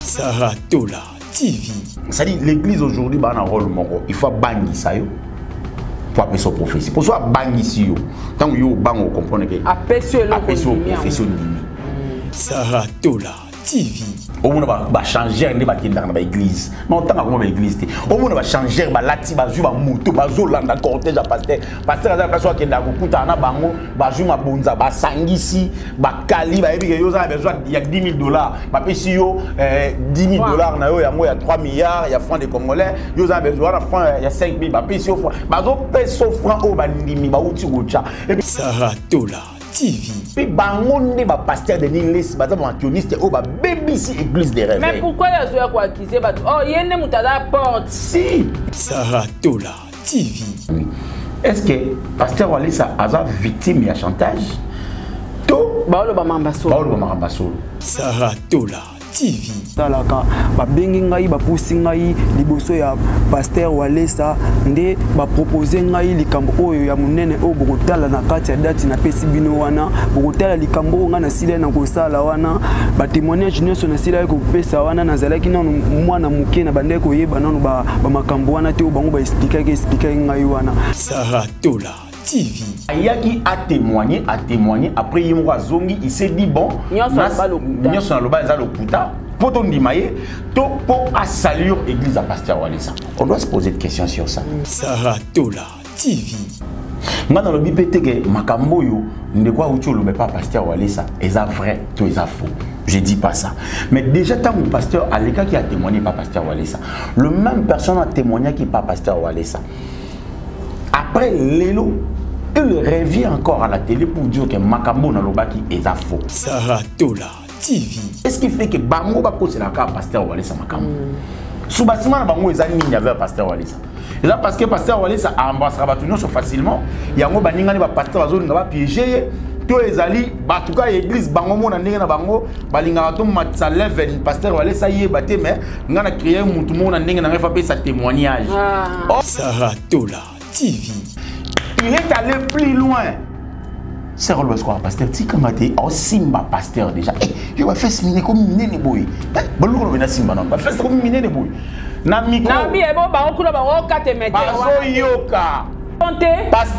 Sarah Tola TV. C'est-à-dire l'église aujourd'hui a un rôle moko. Il faut bannir ça yo. Pour appeler son prophétie. Pour soit bannir ici yo. Tant que yo bang on comprend que appeler son profession. Sarah Tola TV. Au monde va changer ne va dans l'église. Mais autant comme l'église. Au monde va changer ba lati ba zu ba moto ba zo landa cortège pasteur. Pasteur aza ka so ke ndako kuta na bango ba zu ma bonza ba sangisi ba kali ba ebi yo za besoin il y a $10,000 ba pesi yo $10,000 na yo ya mo ya 3 milliards ya francs de congolais yo za besoin na francs ya 5,000 ba pesi yo ba zo peso francs o ba ndimi ba uti gocha. Sarah Tola TV. Puis bangonde ba pasteur de l'église ba za antioniste o ba baby si église de rêve. Mais pourquoi les gens quoi accuser ba oh yene mutada porte si Sarah Tola TV. Est-ce que pasteur Walesa a victime de chantage? To baolo ba mambaso. Sarah Tola TV. Talaka ba bengi ngai ba pusi ngai liboso ya pasteur Walesa nde ba proposer ngai likambo oyo ya munene o bokotala na kati ya date na pesi bino wana bokotala likambo nga na sila na kosala wana ba témoignage nyonso na sila ko pesa wana nazalaki nanu mwana muke na bande ko yeba nanu ba makambo wana te o bango ba expliquer ngai wana. Sarah Tola TV. Ayaki a témoigné après il m'a zongi il s'est dit bon nyonso na loba za lokuta poto ndimaye to po a saluer église à pasteur Walesa. On doit se poser des questions sur ça. Sarah Tola TV. Maintenant le bipete que makambo yo ndekwa ucho lobe pas pasteur Walesa eza vrai to eza faux. Je dis pas ça. Mais déjà tant que pasteur Aleka qui a témoigné pas pasteur Walesa. Le même personne a témoigné qui pas pasteur Walesa. Après Lelo, il revient encore à la télé pour dire que Makambo Nalobaki est faux. Sarah Tola TV. Est-ce qui fait que Bango va poser la carte pasteur Walesa Makambo? Sous bâtiment Bango est il avait pasteur Walesa. Et là parce que pasteur Walesa a embrassé Rabatouno facilement, il y a un baninga va pasteur Wazone va piéger. Tout les alliés, en tout cas l'église Bango mon année na Bango, balinga to matsa leven pasteur Walesa y est batté mais on a créé un tout monde année na fait sa témoignage. Sarah Tola TV. Il est allé plus loin. C'est le quoi pasteur. Si comme tu es simba pasteur déjà. Je vais faire ce mine comme mine ne boy. Bon le gros na simba non. Va faire comme mine ne boy. Na micro. Na mi e bon ba okula ba okate mete. Baso yoka.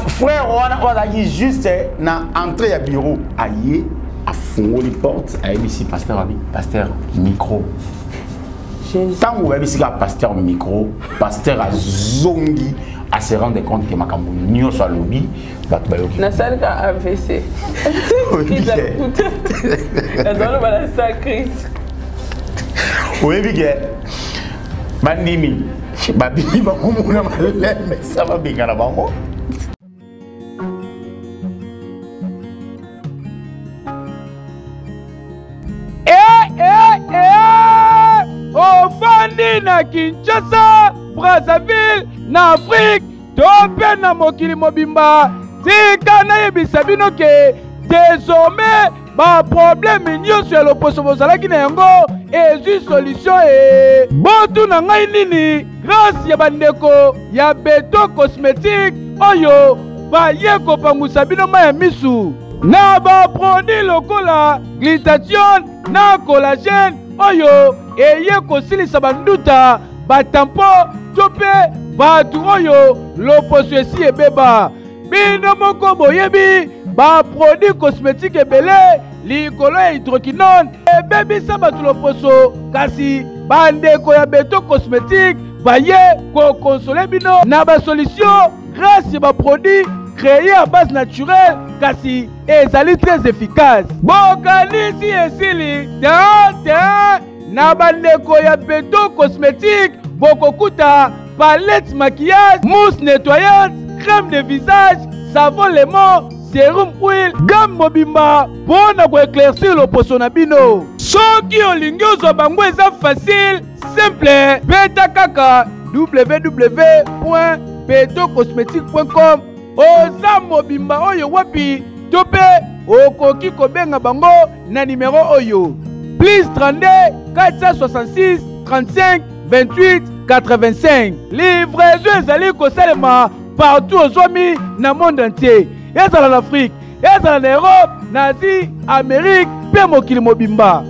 Frère on a dit juste na entrée à bureau. Aïe à fond les portes. Aïe ici pasteur ami. Pasteur micro. Tant que vous avez ici pasteur micro, pasteur a zongi. À se rendre compte que Makambo n'y soit lobby, na salle ka AVC. La zone va la sacrée. Oui, bien. Bandimi, babini ba komuna malé, mais ça va bien na bango. Au fandi na Kinshasa, Brazzaville, na Afrique, tope na mokili mobimba. Tika na yebisa bino ke désormais ba problème nyonso ya loposo bozalaki na yango ezwi solution e. Botu na ngai nini grâce ya bandeko ya Beto Cosmétique oyo baye kopangusa bino ma ya misu na ba produit lokola glutathione na collagène oyo eye kosilisa banduta batampo tope batu oyo loposo esi ebeba bino moko boyebi ba produit cosmétique ebele likolo ya hydroquinone ebebisa batu loposo kasi bandeko ya Beto Cosmétique baye kokonsole bino na basolution grâce ya ba produit créé à base naturelle kasi ezali très efficace bokanisi esili te na bandeko ya Beto Cosmétique bokokuta palette maquillage, mousse nettoyante, crème de visage, savon lemon, sérum huile, gamme mobimba pour éclaircir le poisson na bino. Soki olingi ozwa bango eza facile, simple, beta kaka www.betocosmetique.com oza mobimba oyo wapi tope okoki kobenga bango na numéro oyo plus 32 466 35 28 85. Livraison ezali kosalema partout aux amis na monde entier. Ezala en Afrique, ezala en Europe, na Asie, Amérique, pe mokili mobimba.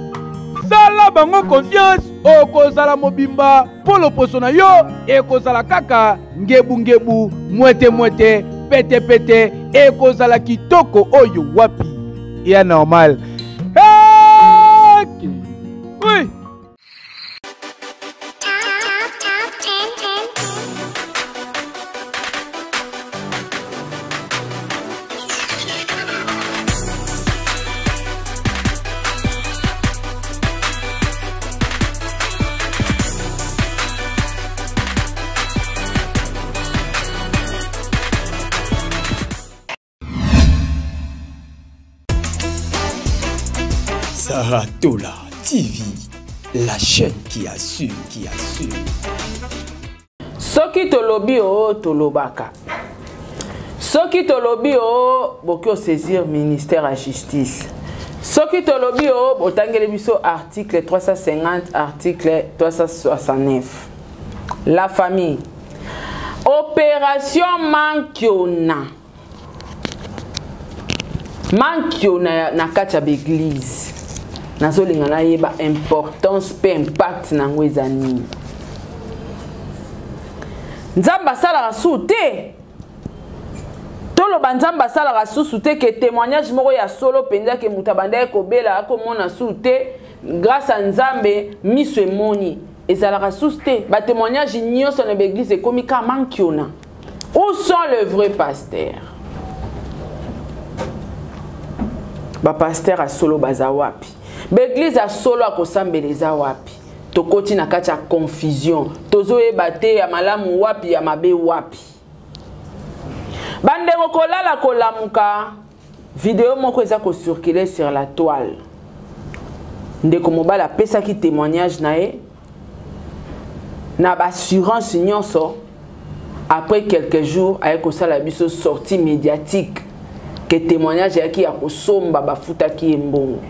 Sala bango confiance okozala mobimba polo poso na yo ekozala kaka ngebu ngebu mwete mwete pete pete ekozala kitoko oyo wapi ya normal. Okay. Oui. Saratola TV, la chaîne qui assure, qui assure. Soki tolobi o tolobaka. Soki tolobi o bokyo saisir ministère à justice. Soki tolobi o botangele biso article 350, article 369. La famille. Opération Mankiona. Mankiona na kati ya l'église. Nazolinga na yeba importance pe impact na ngweza nini. Nzamba sala rasu te. Tolo banzamba sala rasu te ke témoignage moko ya solo penza ke mutabanda ko bela ko mona su te grâce à Nzambe miso emoni ezala rasu te ba témoignage nyonso na l'église ekomi ka Mankiona. Où sont les vrais pasteurs? Ba pasteur a solo baza wapi? L'église a solo a kosambeleza wapi? Tokoti na kati ya confusion. Tozo ebate ya malamu wapi ya mabe wapi? Bandeko kolala kolamuka. Vidéo moko eza ko circuler sur la toile. Ndeko mobala pesa ki témoignage na e. Na ba assurance nyonso. Après quelques jours, aye kosala biso sortie médiatique. Que témoignage yaki ya kosomba bafuta ki embongo.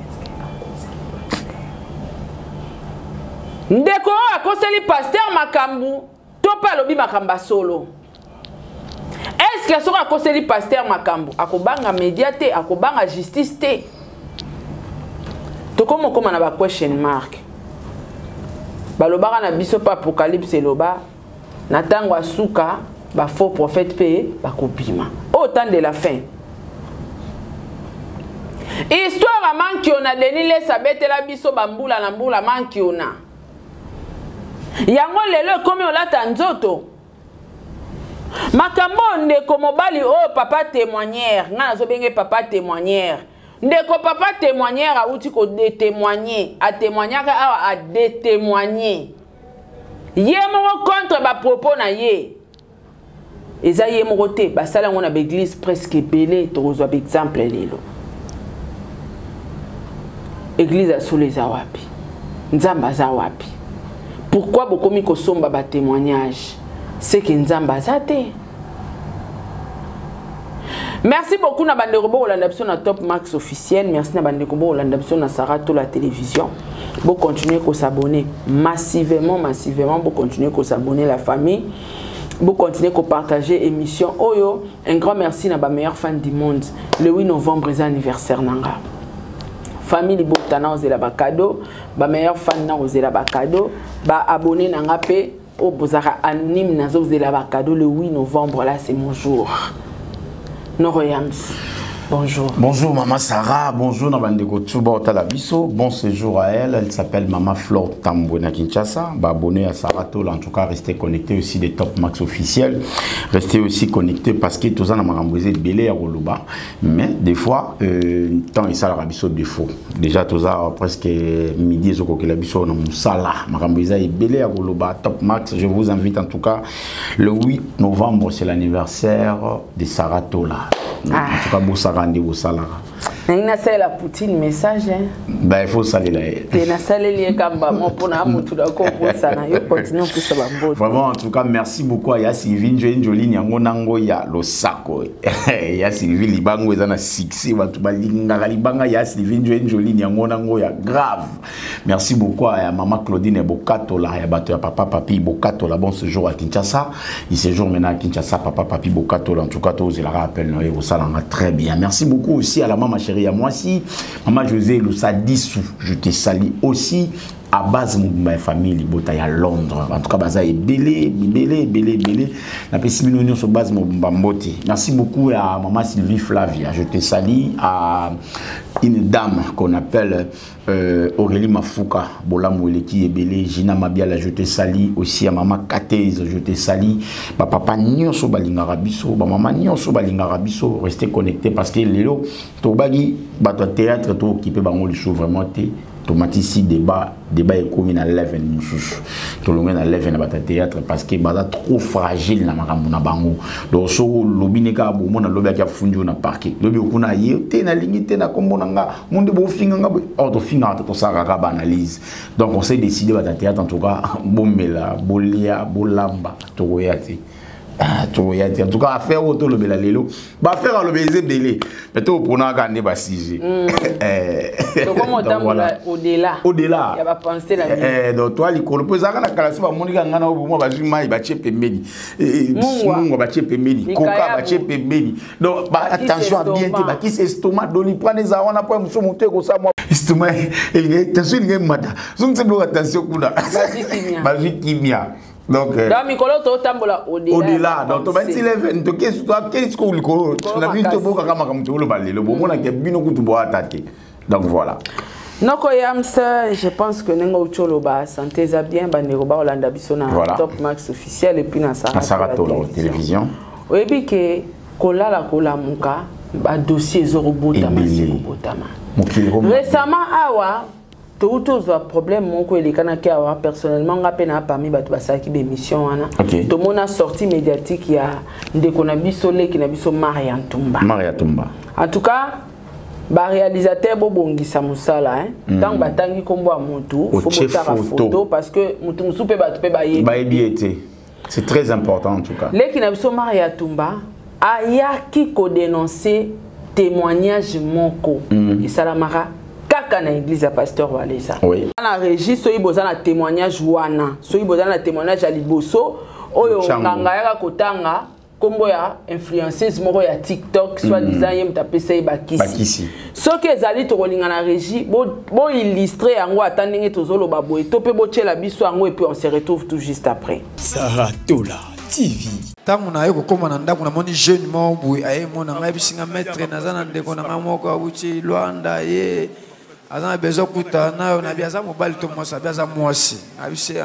Ndeko akoseli pasteur makambu to pa lobi makamba solo. Est-ce que soka akoseli pasteur makambu akobanga médiate akobanga justice te? To komo koma na ba question mark. Balobaka na biso pa apocalypse loba na tango asuka ba faux prophète pe bakobima. Au temps de la fin. Histoire à Mankiona denile sabete la biso bambula na mbula Mankiona. Yango lelo komi olata nzoto. Makambo ndeko mobali oh papa témoignère. Nga nazo benge papa témoignère. Ndeko papa témoignère a outi ko détémoigner. A témoigner a détémoigner. Ye moko contre ba propos na ye. Eza ye moko te basala ngona ba église presque belé to zo exemple lelo. Église a sous les awapi. Nzamba za wapi. Pourquoi bokomi kosomba ba témoignage? C'est que nzamba za te. Merci beaucoup na bande robo Olanda biso na Top Max officiel. Merci na bande robo Olanda biso na Saratola télévision. Vous continuez à s'abonner massivement. Vous continuez à s'abonner la famille. Vous continuez à partager l'émission. Oyo, un grand merci à ma meilleure fan du monde. Le 8 novembre, c'est anniversaire nanga. Famille Botana aux la cadeau, ma meilleure fan na aux la cadeau, ba abonné nanga pe au bozara anonyme na aux la cadeau le 8 novembre là c'est mon jour. Noroyams. Bonjour. Bonjour Maman Sarah, bonjour Nabandeko Tsuba Talabiso, bon séjour à elle, elle s'appelle Maman Flore Tambouena Kinshasa, abonnez à Saratola, en tout cas restez connectés aussi des Top Max officiels, restez aussi connectés parce que tout ça n'a pas remboursé de belé à Roloba, mais des fois, tant et ça la rabisso de faux, déjà tout ça presque midi, ce que la bisso n'a sala, ma remboursé est belé à Roloba, Top Max, je vous invite en tout cas, le 8 novembre c'est l'anniversaire de Saratola. En tout cas, vous rendez-vous salara. Nina c'est la poutine message hein. Ben il faut saler là. Tena saler lié kamba mon pona mutu da ko sana yo continue pour ça bambo. Vraiment en tout cas merci beaucoup à ya Sylvie Njoli nyango nango ya losako. Ya Sylvie libango ezana 6 batu balinga libanga ya Sylvie Njoli nyango nango ya grave. Merci beaucoup à maman Claudine Bokato là ya batu ya papa papi Bokato là bon séjour à Kinshasa. Il séjour maintenant à Kinshasa papa papi Bokato là en tout cas tous la rappel no et ça très bien. Merci beaucoup aussi à la maman chérie à moi aussi, maman José Loussa Dissou, je te salue aussi à base de famille libota à Londres. En tout cas, baza belé. La pessimino sur base mboti. Merci beaucoup à maman Sylvie Flavia. Je te salue à une dame qu'on appelle Aurélie Mafouka, Bolamouele qui est belé, Gina Mabiala, je te salue aussi à maman Katez, je te salue. Papa Nyonso Balingarabiso, maman Nyonso Balingarabiso, restez connectés parce que Lélo, Tobagi, bateau théâtre, tout qui peut bango le show vraiment té. Tomati débat est commun à 11 tout le monde à 11 na bata théâtre parce que baza trop fragile na makambo na bango donc so lobi neka bo mona lobi ya funjo na parquet lobi okuna yete na ligne na kombo nga monde bo finga nga auto finga to saka ka analyse donc on s'est décidé bata théâtre en tout cas bomela bolia bolamba to royati en tout cas affaire auto le bela lelo ba faire le baiser belé mais to pour na gagner ba siger donc comment au-delà il y a pas penser la vie donc toi likolo pozaka na kala ba monika ngana obo mo ba zuma ba chepe mbeni mungu ba chepe mbeni koka ba chepe mbeni donc attention à bien te ba qui c'est estomac doni prendre za wana po muso monter ko sa moi estomac il attention il mata zumse do attention kuna ba kimia donc au-delà donc tu vas dire donc qu'est-ce qu'on a vu tout boka kama comme tout le balé le bon on a que bino kutu bo attaquer donc voilà Noko Yams, je pense que Nengo Choloba, santé za bien, Baneroba Olanda Bissona, Top Max officiel et puis na Sarato la télévision. Oyebi ke kola la kola muka, ba dossier zorobota masiko botama. Récemment awa tout zo problème moko elekana ke awa personnellement ngape na parmi batu basaki d'émission wana. To mona sortie médiatique ya ndeko na biso leki na biso Maria Ntumba. En tout cas ba réalisateur bobongisa musala tant batangi kombo a mutu faut botara photo parce que mutu musupe batu pe bayebi été c'est très important en tout cas leki na biso Maria Ntumba ayaki ko dénoncer témoignage moko isalamaka kaka na église ya pasteur Walesa oui na registre soyi bozana témoignage wana soyi bozana témoignage ya liboso oyo nganga yaka kotanga kombo ya influenceuse moko ya TikTok soit disant yem tapesa bakisi soki ezali to kolinga na régie bo illustrer yango atandenge tozolo baboye to pe bo tchela biso yango et puis on se retrouve tout juste après Saratola TV tangu na yeko koma na ndako na moni jeune mo boye aye mona ngai bisinga maître nazana ndeko na ngamoko awuchi Luanda ye azana besoin kuta na na biaza mobile to mosa biaza mwasi abise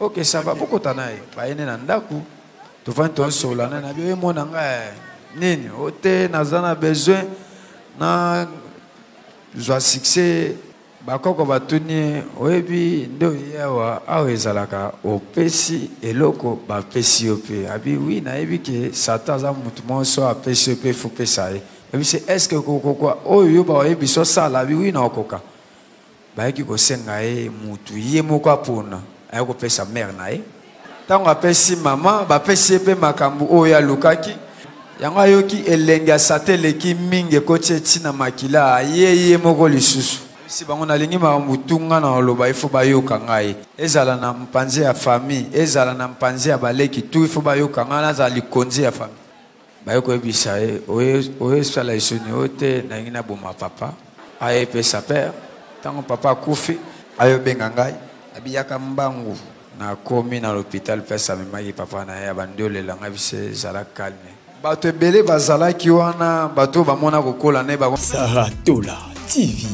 OK ça va beaucoup tanaye ba yene na ndako tu vas te sola na bien mon anga nini ote nazana besoin na joie succès bakoko batuni oyebi ndo yawa awezalaka opesi eloko bapesi ope abi oui na yebi ke satan za mutu monso apesi ope faut pesa e abi c'est est-ce que kokokwa oyo ba oyebi so sala abi oui na okoka ba yeki ko senga e mutu ye moko apona ayoko pesa mère na e tango apesi mama bapesi pe makambu oya lukaki yango ayoki elenga sateleki mingi kotie tina makila ye moko lisusu si bango nalingi makambu tunga na oloba ifo bayoka ngai ezala na mpanze ya famille ezala na mpanze ya baleki tu ifo bayoka ngai naza likonzi ya famille bayoko ebisa oye sala isoni ote na ngina boma papa aye pesa père tango papa kufi ayo benga ngai abiyaka mbangu na komi na l'hôpital pesa memaki papa na ya bandole la ngabise zala calme bato ebele bazala ki wana bato bamona kokola ne ba Saratola TV.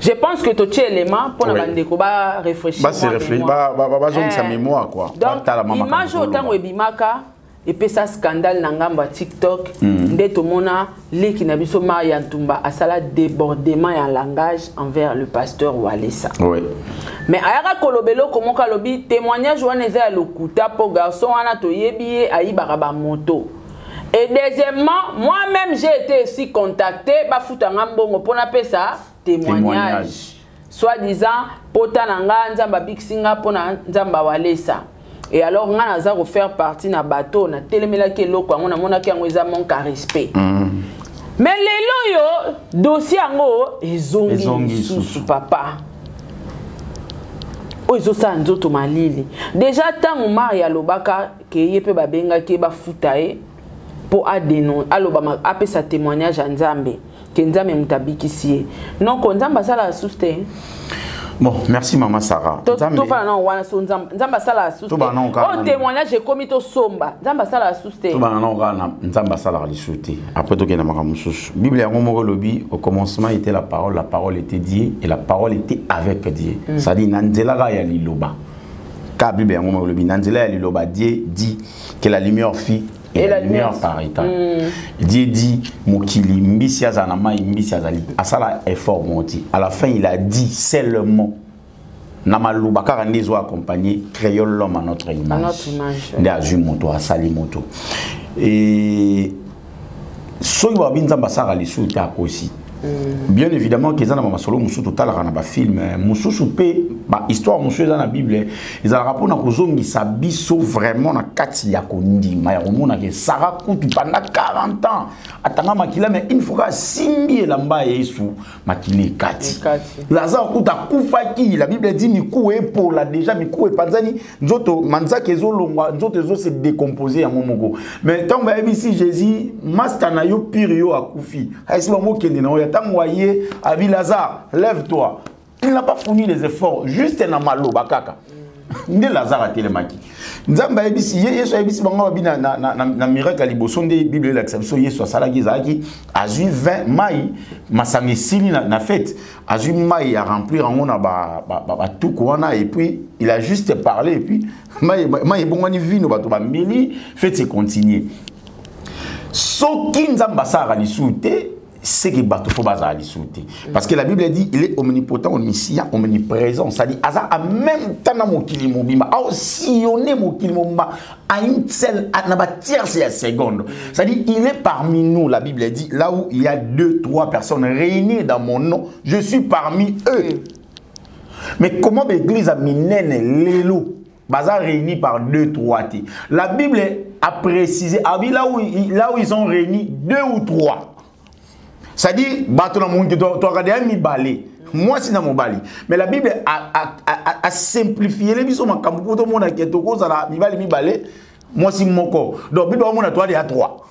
Je pense que tout élément pour la bande ko ba réfléchir ba se réfléchir ba zone sa mémoire quoi donc image autant webimaka et puis ça scandale na ngamba TikTok ndeto mona leki na biso Maria Ntumba asala débordement en langage envers le pasteur Walesa. Oui. Mais ayaka kolobelo comment kalobi témoignage wana eza lokuta po garçon wana to yebi ayibaka ba moto. Et deuxièmement, moi-même j'ai été aussi contacté ba futanga mbongo pona pesa témoignage. Soit disant pota nanga nzamba bixinga pona nzamba Walesa. Et alors on a faire partie na bateau na telemela ke loko on a mona ke ngweza manque à respect. Mais les loyo dossier ngo ezongi sous papa. Ozo sa nzoto malili. Déjà tant Maria lobaka ke yepe babenga ke ba futae pour adénon aloba apé sa témoignage à Nzambe ke Nzambe mutabikisi. Non ko Nzamba sala souste. Bon, merci maman Sarah. Tout Nzamba sala souste. Oh témoignage j'ai commis to somba. Nzamba sala souste. Tout Nzamba sala souste. Après tout kena makamu susu. Bible yango moko lobi au commencement était la parole était Dieu et la parole était avec Dieu. Ça dit nanzela ga ya liloba. Ka Bible yango moko lobi nanzela ya liloba Dieu dit que la lumière fit et la lumière paraît. Dieu dit mokili mbisi azana mai mbisi azali. Asala effort monti. À la fin il a dit seulement Namalouba car on les a accompagnés créons l'homme à notre image. D'azu moto à sali moto. Et soy babinza basara les sous ta aussi. Bien évidemment qu'ils ont solo musu total na film musu soupé ba histoire musu dans la Bible ils ont rapport na kozongi sabiso vraiment na kati ya kondima ya komona ke Sarah kutu pendant 40 ans atanga makila mais une fois simbi elamba Yesu makili kati Lazare kuta kufaki la Bible dit miku epo la déjà miku epanzani nzoto manza kezolongwa nzoto ezo se décomposer ya momoko mais tant ba ici Jésus master na yo pire yo akufi haisi ba mo kende na Tangoye, Abi Lazare, lève-toi. Il n'a pas fourni les efforts, juste un amalo, bakaka. Nde Lazare a télémaki. Nzamba ebisi, Yesu ebisi bango babi na miracle aliboson de Bible l'acception Yesu salaki zaki azu 20 mai masami sili na fête azu mai a remplir en on a ba tout kwana et puis il a juste parlé et puis mai bongani vino bato ba mili fête se continuer. Soki Nzamba sara li soute c'est que bateau faut baser à l'issouté parce que la Bible dit il est omnipotent omniscient omniprésent ça dit asa en même temps na mokili mobimba a sillonné mokili mobimba à une seule à na tierce seconde ça dit il est parmi nous la Bible dit là où il y a 2-3 personnes réunies dans mon nom je suis parmi eux mais comment l'église a minene lelo bazar réunis par 2-3 la Bible a précisé là où ils sont réunis 2 ou 3. Ça dit, bateau na monde tu regarder un mibali. Moi c'est na mobali. Mais la Bible a simplifié les biso makambo pour tout le monde qui est au cause la mibali. Moi c'est moko. Donc Bible on a toi il y a 3.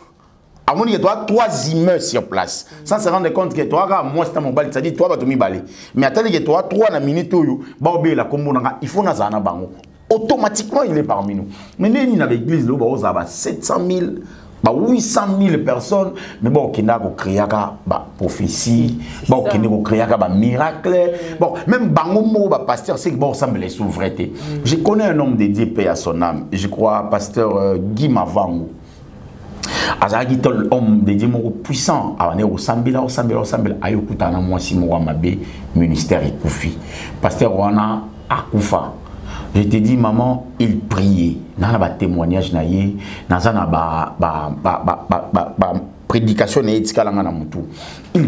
À mon il y a 3 immeubles sur place. Sans se rendre compte que toi moi c'est na mobali, ça dit toi bateau mibali. Mais attendez que toi 3 na minute yo, ba obé la kombo na il faut na zana bango. Automatiquement il est parmi nous. Mais nous dans l'église là on a 700 000 800 000 personnes, mais bon, qui n'a pas créé la prophétie, bon, qui n'a pas créé un miracle, bon, même Bangomo, pasteur, c'est que bon, ça me laisse souveraineté. Je connais un homme dédié paix à son âme, je crois, pasteur Guy Mavango. Azagi tol homme dédié mon puissant, à on est au Sambila, ayokutana moi si moi mabé ministère et koufi. Pasteur Wana Akoufa. Je te dis, maman, il priait. Dans le témoignage, dans la prédication, il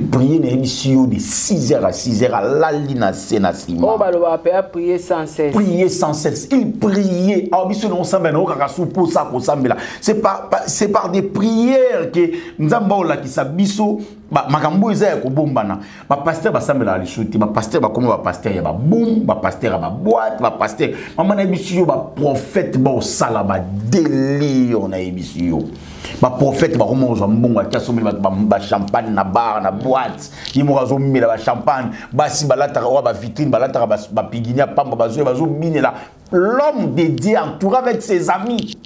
priait dans l'émission de 6h à 6h à l'Alina Sénasima. Oh, bah, le prier sans cesse. Prier sans cesse. Il priait. C'est par des prières que nous avons là qui s'abisso. Makambo eza ko bombana ba pasteur ba sambela ali shoti ba pasteur ba comme ba pasteur ya ba boom ba pasteur ba boîte ba pasteur mama na bisio ba prophète ba sala ba délire on a bisio ba prophète ba comment zo mbongo akaso ba champagne na bar na boîte yimo zo mila ba champagne ba si ba lata ba vitrine ba lata ba piginia pamba ba zo binela l'homme de Dieu entouré avec ses amis.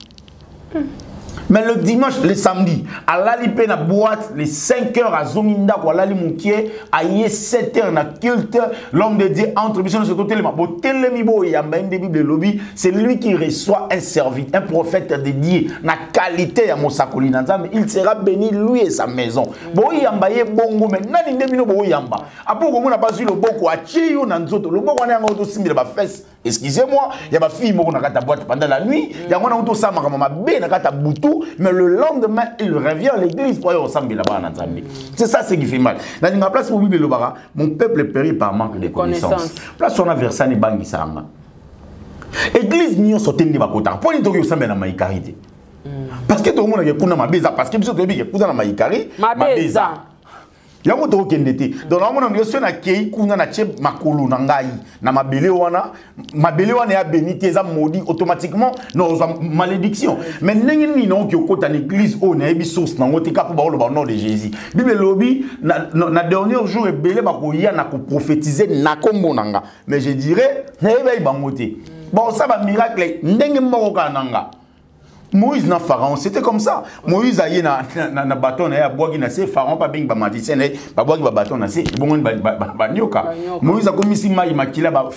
Mais le dimanche, le samedi, à l'alipé na boîte, les 5h à Zominda, à l'alimontier, à 7h na culte, l'homme de Dieu entre mission de ce côté, c'est lui qui reçoit un serviteur, un prophète de Dieu, na qualité à Mosakoli Nanzam, il sera béni lui et sa maison. Boy yamba ye bongo mais nani ndemino boy yamba. Apo ko mona pas sur le boko a chiyo nanzoto, le boko na ngoto simile ba fesse. Excusez-moi, il y a ma fille moko na kata boîte pendant la nuit, il y a ngona auto sama kama mabe na kata butu. Mais le lendemain, il revient à l'église pour aller au Sambi là-bas en Zambie. C'est ça ce qui fait mal. Dans la place où Bible Lobara, mon peuple périt par manque de connaissances. Place on a versé les banques Sanga. Église n'y a sauté ni bakota. Pour les tours au Sambi na maïkarité. Parce que tout le monde a kuna mabeza parce que tout le monde a kuna maïkari. Mabeza. yango to kendete donc na mona ndio na kei kuna na che makulu na ngai na mabele wana ya bénité za maudit automatiquement non malédiction mais ndenge ni non ki okota na église o na yebi source na ngote ka po ba lo ba nom de Jésus bible lobi na dernier jour ebele ba ko ya na ko prophétiser na kombo nanga mais je dirais na yebi ba ngote bon ça ba miracle ndenge moko kananga Moïse na Pharaon, c'était comme ça. Moïse a eu na bâton na boagi na c'est Pharaon pas bien ba magicien ba boagi ba bâton na c'est bon ba nyoka. Moïse a commis si mai makila ba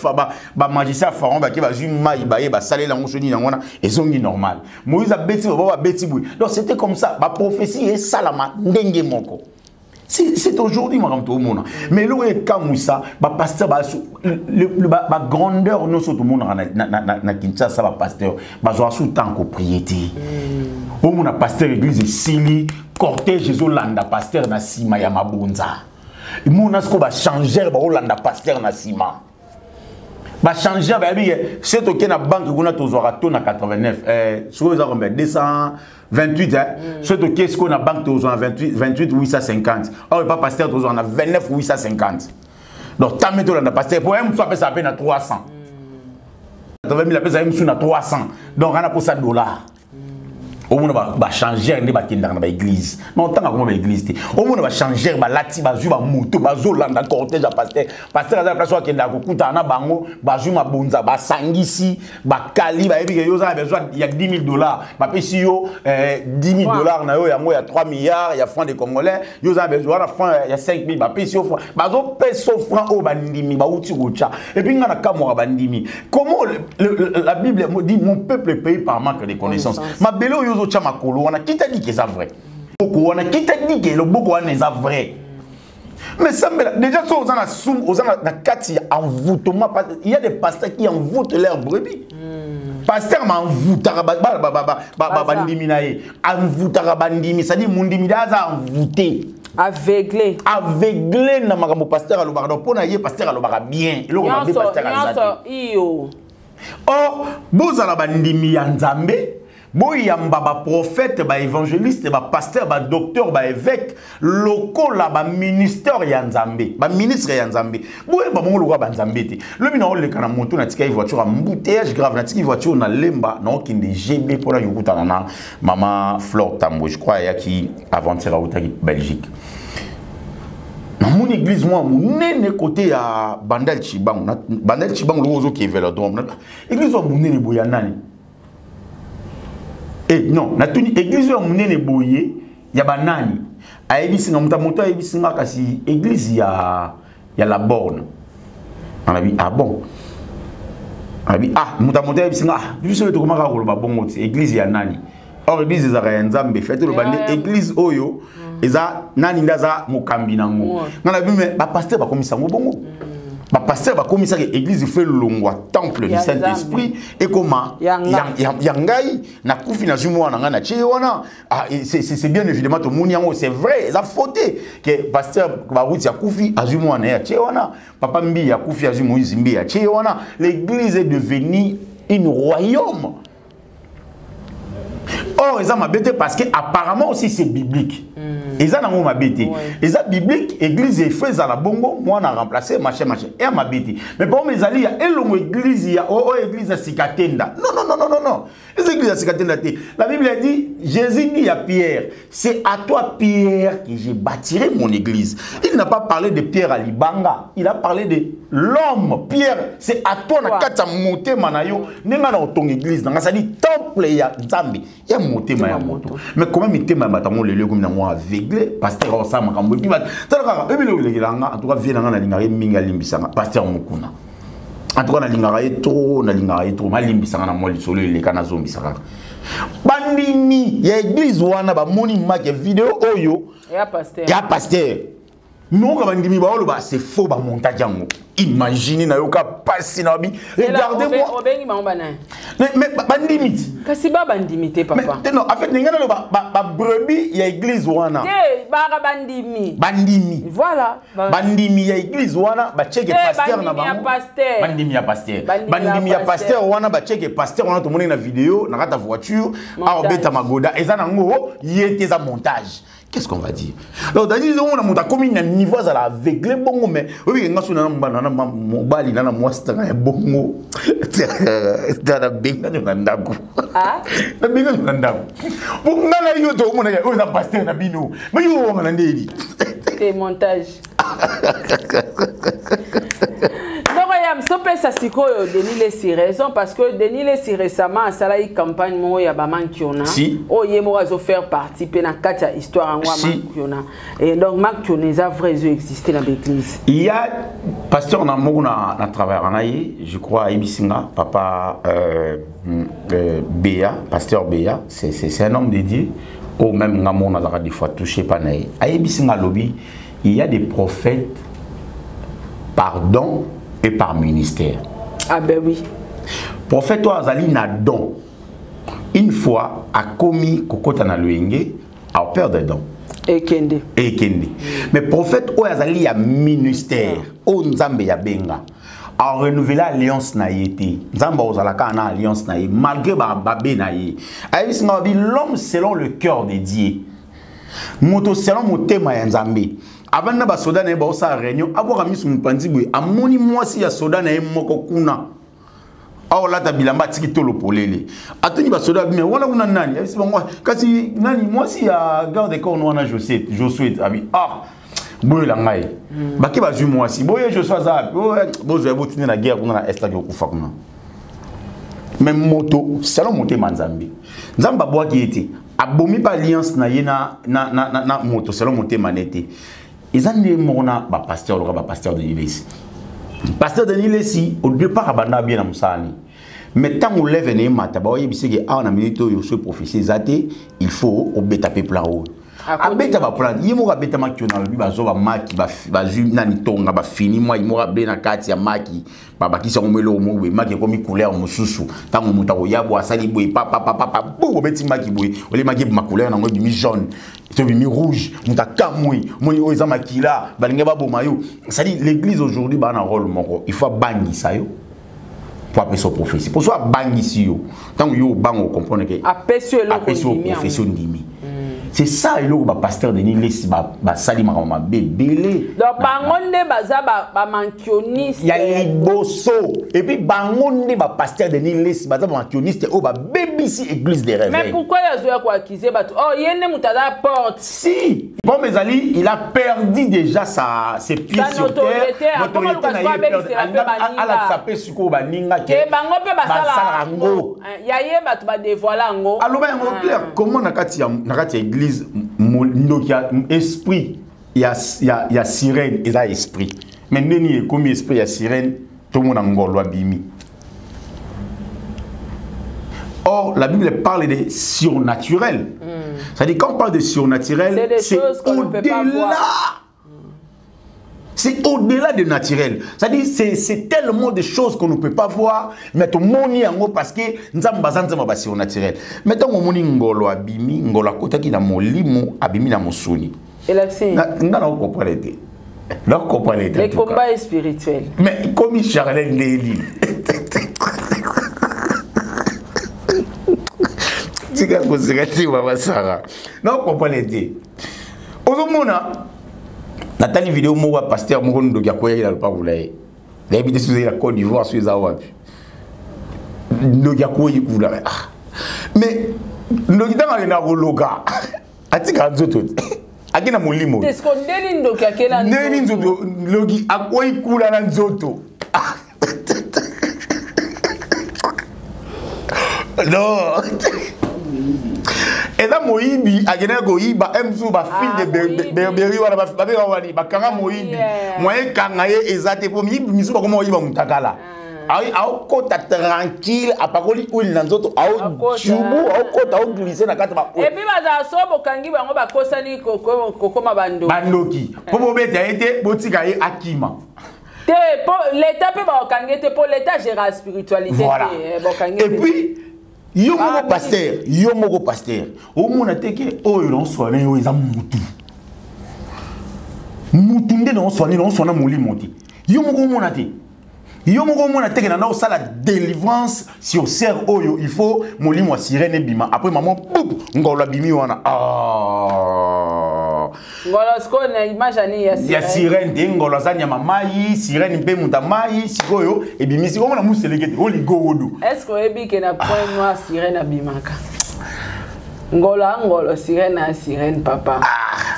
magicien Pharaon ba ki ba ju mai ba salé la ngosoni na ngona ezongi normal. Moïse a beti ba beti bui. Donc c'était comme ça, ba prophétie et salama ndenge moko. C'est aujourd'hui, madame tout le monde. Mais là, comme ça, le pasteur, la grandeur, nous sommes tout le monde na Kinshasa, le pasteur, il sous tant propriété. Au monde, pasteur église Sili, cortège Jésus landa pasteur na Sima ya Mabonza. Il monde a ce qu'on va changer, landa pasteur na Sima. Va changer, c'est OK na banque qu'on a tous na 89. Sur les armes 228 c'est OK ce qu'on a banque tous en 28 850. Or pas pasteur tous en a 29 850. Donc ta méthode na pasteur pour un soit ça peine à 300. 80 000 pèse à 300. Donc on a pour ça $. Au monde va changer ne ba kinda na ba église non tant comme ba église te au monde va changer ba lati ba zu ba moto ba zo landa cortège à pasteur à la place wa kinda ko kuta na bango ba zu ma bonza ba sangisi ba kali ba ebi yo za besoin il y a $10 000 ba pesi yo $10 000 na yo yango ya 3 milliards il y a francs de congolais yo za besoin na francs il y a 5 000 ba pesi yo francs ba zo peso francs au bandimi ba uti gocha et puis ngana kamwa bandimi comment la Bible dit mon peuple est payé par manque de connaissances ma belo yo on a qui t'a dit que c'est vrai. On a qui t'a dit que le beaucoup est vrai. Mais ça déjà aux envoûtement il y a des pasteurs qui envoûtent leurs brebis. Pasteur m'a envoûté bandimi ça dit mon dimida a envoûté. Aveuglé na makambo pasteur alobaka donc pona ye pasteur alobaka bien il a pasteur alobaka. Or bozala bandimi ya Nzambe boyamba ba prophète ba évangéliste ba pasteur ba docteur ba évêque loko la ba ministère ya Nzambe ba ministre ya Nzambe boye ba mongo ba Nzambe te le bina ole kana moto na tika voiture embouteillage grave na tika voiture na lemba na okinde GB pour la yokutana na mama Flore Tambo je crois ya ki avant-hier à Belgique na mon église moi monene côté ya Bandel Chibango le ozo qui est vélodrome église wa monene boya nani. Eh non, na tuni église ya munene boye ya banani. Ayebisi nga moto ayebisi nga kasi église ya la borne. On a dit ah bon. On a dit ah moto ayebisi nga biso to komaka ko ba bongo ti église ya nani. Or église za ya Nzambe fete lo bande église oyo eza nani ndaza mokambi nango. Ngana bi me ba pasteur ba komisa ngo bongo. Ba pasteur ba komisa ke église fait longwa temple du Saint-Esprit et comment yangai na kufi na jumo na ngana chi wana c'est bien évidemment tout monde yango c'est vrai ça fauté que pasteur ba route ya kufi azumo na ya chi wana papa mbi ya kufi azumo izimbi ya chi wana l'église est devenue une royaume. Or, ils ont m'habité parce que apparemment aussi c'est biblique. Ils ont m'habité. Ils ont biblique, église et fait à la bongo, moi on a remplacé, machin. Et on m'habité. Mais pour mes alliés, il y a une église, il y a une église à Sikatenda. Non. Les églises à Sikatenda. La Bible a dit, Jésus dit à Pierre, c'est à toi Pierre que j'ai bâtiré mon église. Il n'a pas parlé de Pierre à Libanga, il a parlé de l'homme. Pierre, c'est à toi na kata monter manayo, nenga na ton église. Ça dit temple ya Nzambe. Il y a monté ma moto. Mais comment monter ma batamon le comme na moi aveuglé, pasteur Osama Kambo. Puis talaka, en tout cas vient na lingari minga limbisanga, pasteur Mukuna. En tout cas na lingari trop, ma limbisanga na moi lisolo le kana zombisanga. Bandini, ya église wana ba moni ma vidéo oyo. Ya pasteur. Non, c'est faux, bah montage. Imaginez, nayoka passer na bi. Regardez-moi. Mais bandimite. Kasi ba bandimite papa. Non, en fait ninga ba brebis ya église wana. Ba bandimi. Bandimi. Voilà. Bandimi ya église wana ba check pasteur na bango. Bandimi ya pasteur. Bandimi ya pasteur wana ba check pasteur wana to mona na vidéo na kata voiture a obeta magoda eza nango yete za montage. Qu'est-ce qu'on va dire? Alors, d'ailleurs, on a monté comme un niveau à l'aveugle, bon, mais oui, on a sur un mobile, on a montré un bon, dans la binga de Nandago. Ah, la binga de Nandago. Bon, on a eu tout le monde, on a passé un bino, mais on a dit. C'est montage. Sopé ça siko Denis Lessi raison parce que Denis Lessi récemment a salé une campagne mo ya ba mankiona o yemo azo faire partie pe na katia histoire en mankiona et donc mankiona a vrai exister dans l'église. Il y a pasteur na mo na travail anaye je crois à Ibisinga papa Béa pasteur Béa c'est un homme dédié au même ngamo na la des fois touché pa na à Ibisinga lobby il y a des prophètes pardon et par ministère. Ah ben oui. Prophète Azali n'a don. Une fois a commis kokota na luenge a peur de don. Et Kende. Mais prophète Azali a ministère. O Nzambe ya benga. A renouvelé l'alliance na yete. Nzamba ozalaka na alliance na yé malgré ba babé na yé. Aïs ngabi l'homme selon le cœur de Dieu. Moto selon motema ya Nzambe. Avant na ba soda na ba sa réunion aboka misu mpanzi boy amoni mwasi ya soda na moko kuna awo lata bilamba tiki tolo polele atuni ba soda mais wana kuna nani abisi bango kasi nani mwasi ya garde corps wana Josué abi boy la ngai baki ba ju mwasi boy Josué za bozo ebotini na guerre kuna na est la kufa kuna même moto selon moté manzambi nzamba boaki ete abomi pa alliance na yena na moto selon moté manete. Ils ont dit que pasteur de l'Ilessi. Pasteur de l'Ilessi, au départ, il a bien Moussani. Mais tant qu'on lève les mains, il faut taper plein haut. Abeta ba plan, yimo ka beta makiona lobi bazo ba maki ba ju nani tonga ba fini moi mo be na kati ya maki ba bakisa ngomelo mo we maki komi couleur mususu tango muta ko yabo asali boy papa bo beti maki boy ole maki ma couleur na ngo bi jaune to bi rouge muta kamoi moni o ezama kila balinga ba bomayo ça dit l'église aujourd'hui ba na rôle moko il faut bangisa yo pour appeler son prophétie pour soit bangisi yo tango yo bango comprendre que appeler profession ndimi. C'est ça, il y a un pasteur de Niles, un salima comme bébé. Donc, bangonde baza ba mankioniste. Il y a les bosso. Et puis, bangonde ba pasteur de Niles, baza mankioniste, oh ba bébé ici église des réveils. Mais pourquoi il y a quoi accuser bah oh yene mutada porte. Si. Bon mes amis, il a perdu déjà ses pieds sur terre. L'autorité n'a pas perdu. Ala sapé suko ba ninga ke. Ke bango pe basala ngo. Ya ye ba tu ba dévoiler ngo. Alors ben clair, comment nakati église donc il y a esprit, il y a sirène et là esprit. Mais neni comme esprit il y a sirène, tout le monde ngolo abimi. Or la Bible parle de surnaturel. C'est-à-dire quand on parle de surnaturel, c'est au-delà. C'est au-delà de naturel. C'est-à-dire c'est tellement de choses qu'on ne peut pas voir. Mais tout le monde y est parce que nous sommes basés sur naturel. Mais tant qu'on moni ngolo abimi, ngolo kota ki na molimo abimi na mosuni. Et là c'est. Nga na comprendre été. Là comprendre été. Les combats spirituels. Mais comme Charlène Léli. Tu gars ko sekati baba Sarah. Non comprendre été. Ozomona Nathalie vidéo moi pasteur mon ndo ya koya ila pa vulaye. La habité sur la Côte d'Ivoire sur les wapi. Ndo ya koya vulaye. Mais ndo kitanga na loga. Atika nzoto. Akina mulimo. Est-ce qu'on deli ndo ya kela nzoto? Neli nzoto logi akoyi kula na nzoto. Non. Et là, Moïbi, a gagné Goïba, M2, ma fille de Berberi, ma kanga Moïbi, moyen kangaye, exact, pour Moïbi, Misou, comme Moïbi, mon takala. Au côté tranquille, à parole où il n'en autres, au chubou, au côté où glisser dans la carte. Et puis, ma sobo, kangi, on va cosani, kokoma bando. Bandoki. Pour vous mettre, a été, Botikaye, Akima. L'État peut pas pour l'État gérer la spiritualité. Voilà. Et puis, yo moko pasteur. Au monde ateke oh non soigné oh ils ont mutu. Mutu nde non soigné non soigné moli moti. Yo moko monate. Yo moko monate na ça la délivrance sur serre oyo il faut moli moi sirène bima après maman poup ngolo bimi wana ngolo sko na image ani ya sirène de ngolo za nyama mai sirène mpe muta mai sikoyo e bimi siko na muselekete o ligo wodo est-ce que ebi ke na point noir sirène abimaka ngolo sirène papa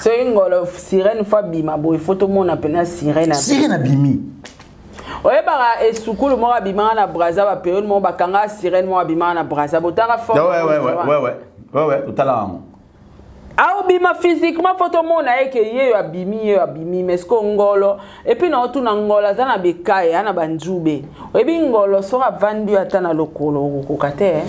so ngolo sirène fa bima bo il faut tout monde apena sirène abimi. Oye bara esukulu mo abima na braza ba période mo bakanga sirène mo abima na braza botaka fort. Ouais, totala. Ah bima physiquement photo mo na eke ye abimi mais ko ngolo et puis na otu na ngolo za na bekai ana banjube. Oye ngolo so avandu ata na lokolo ko kate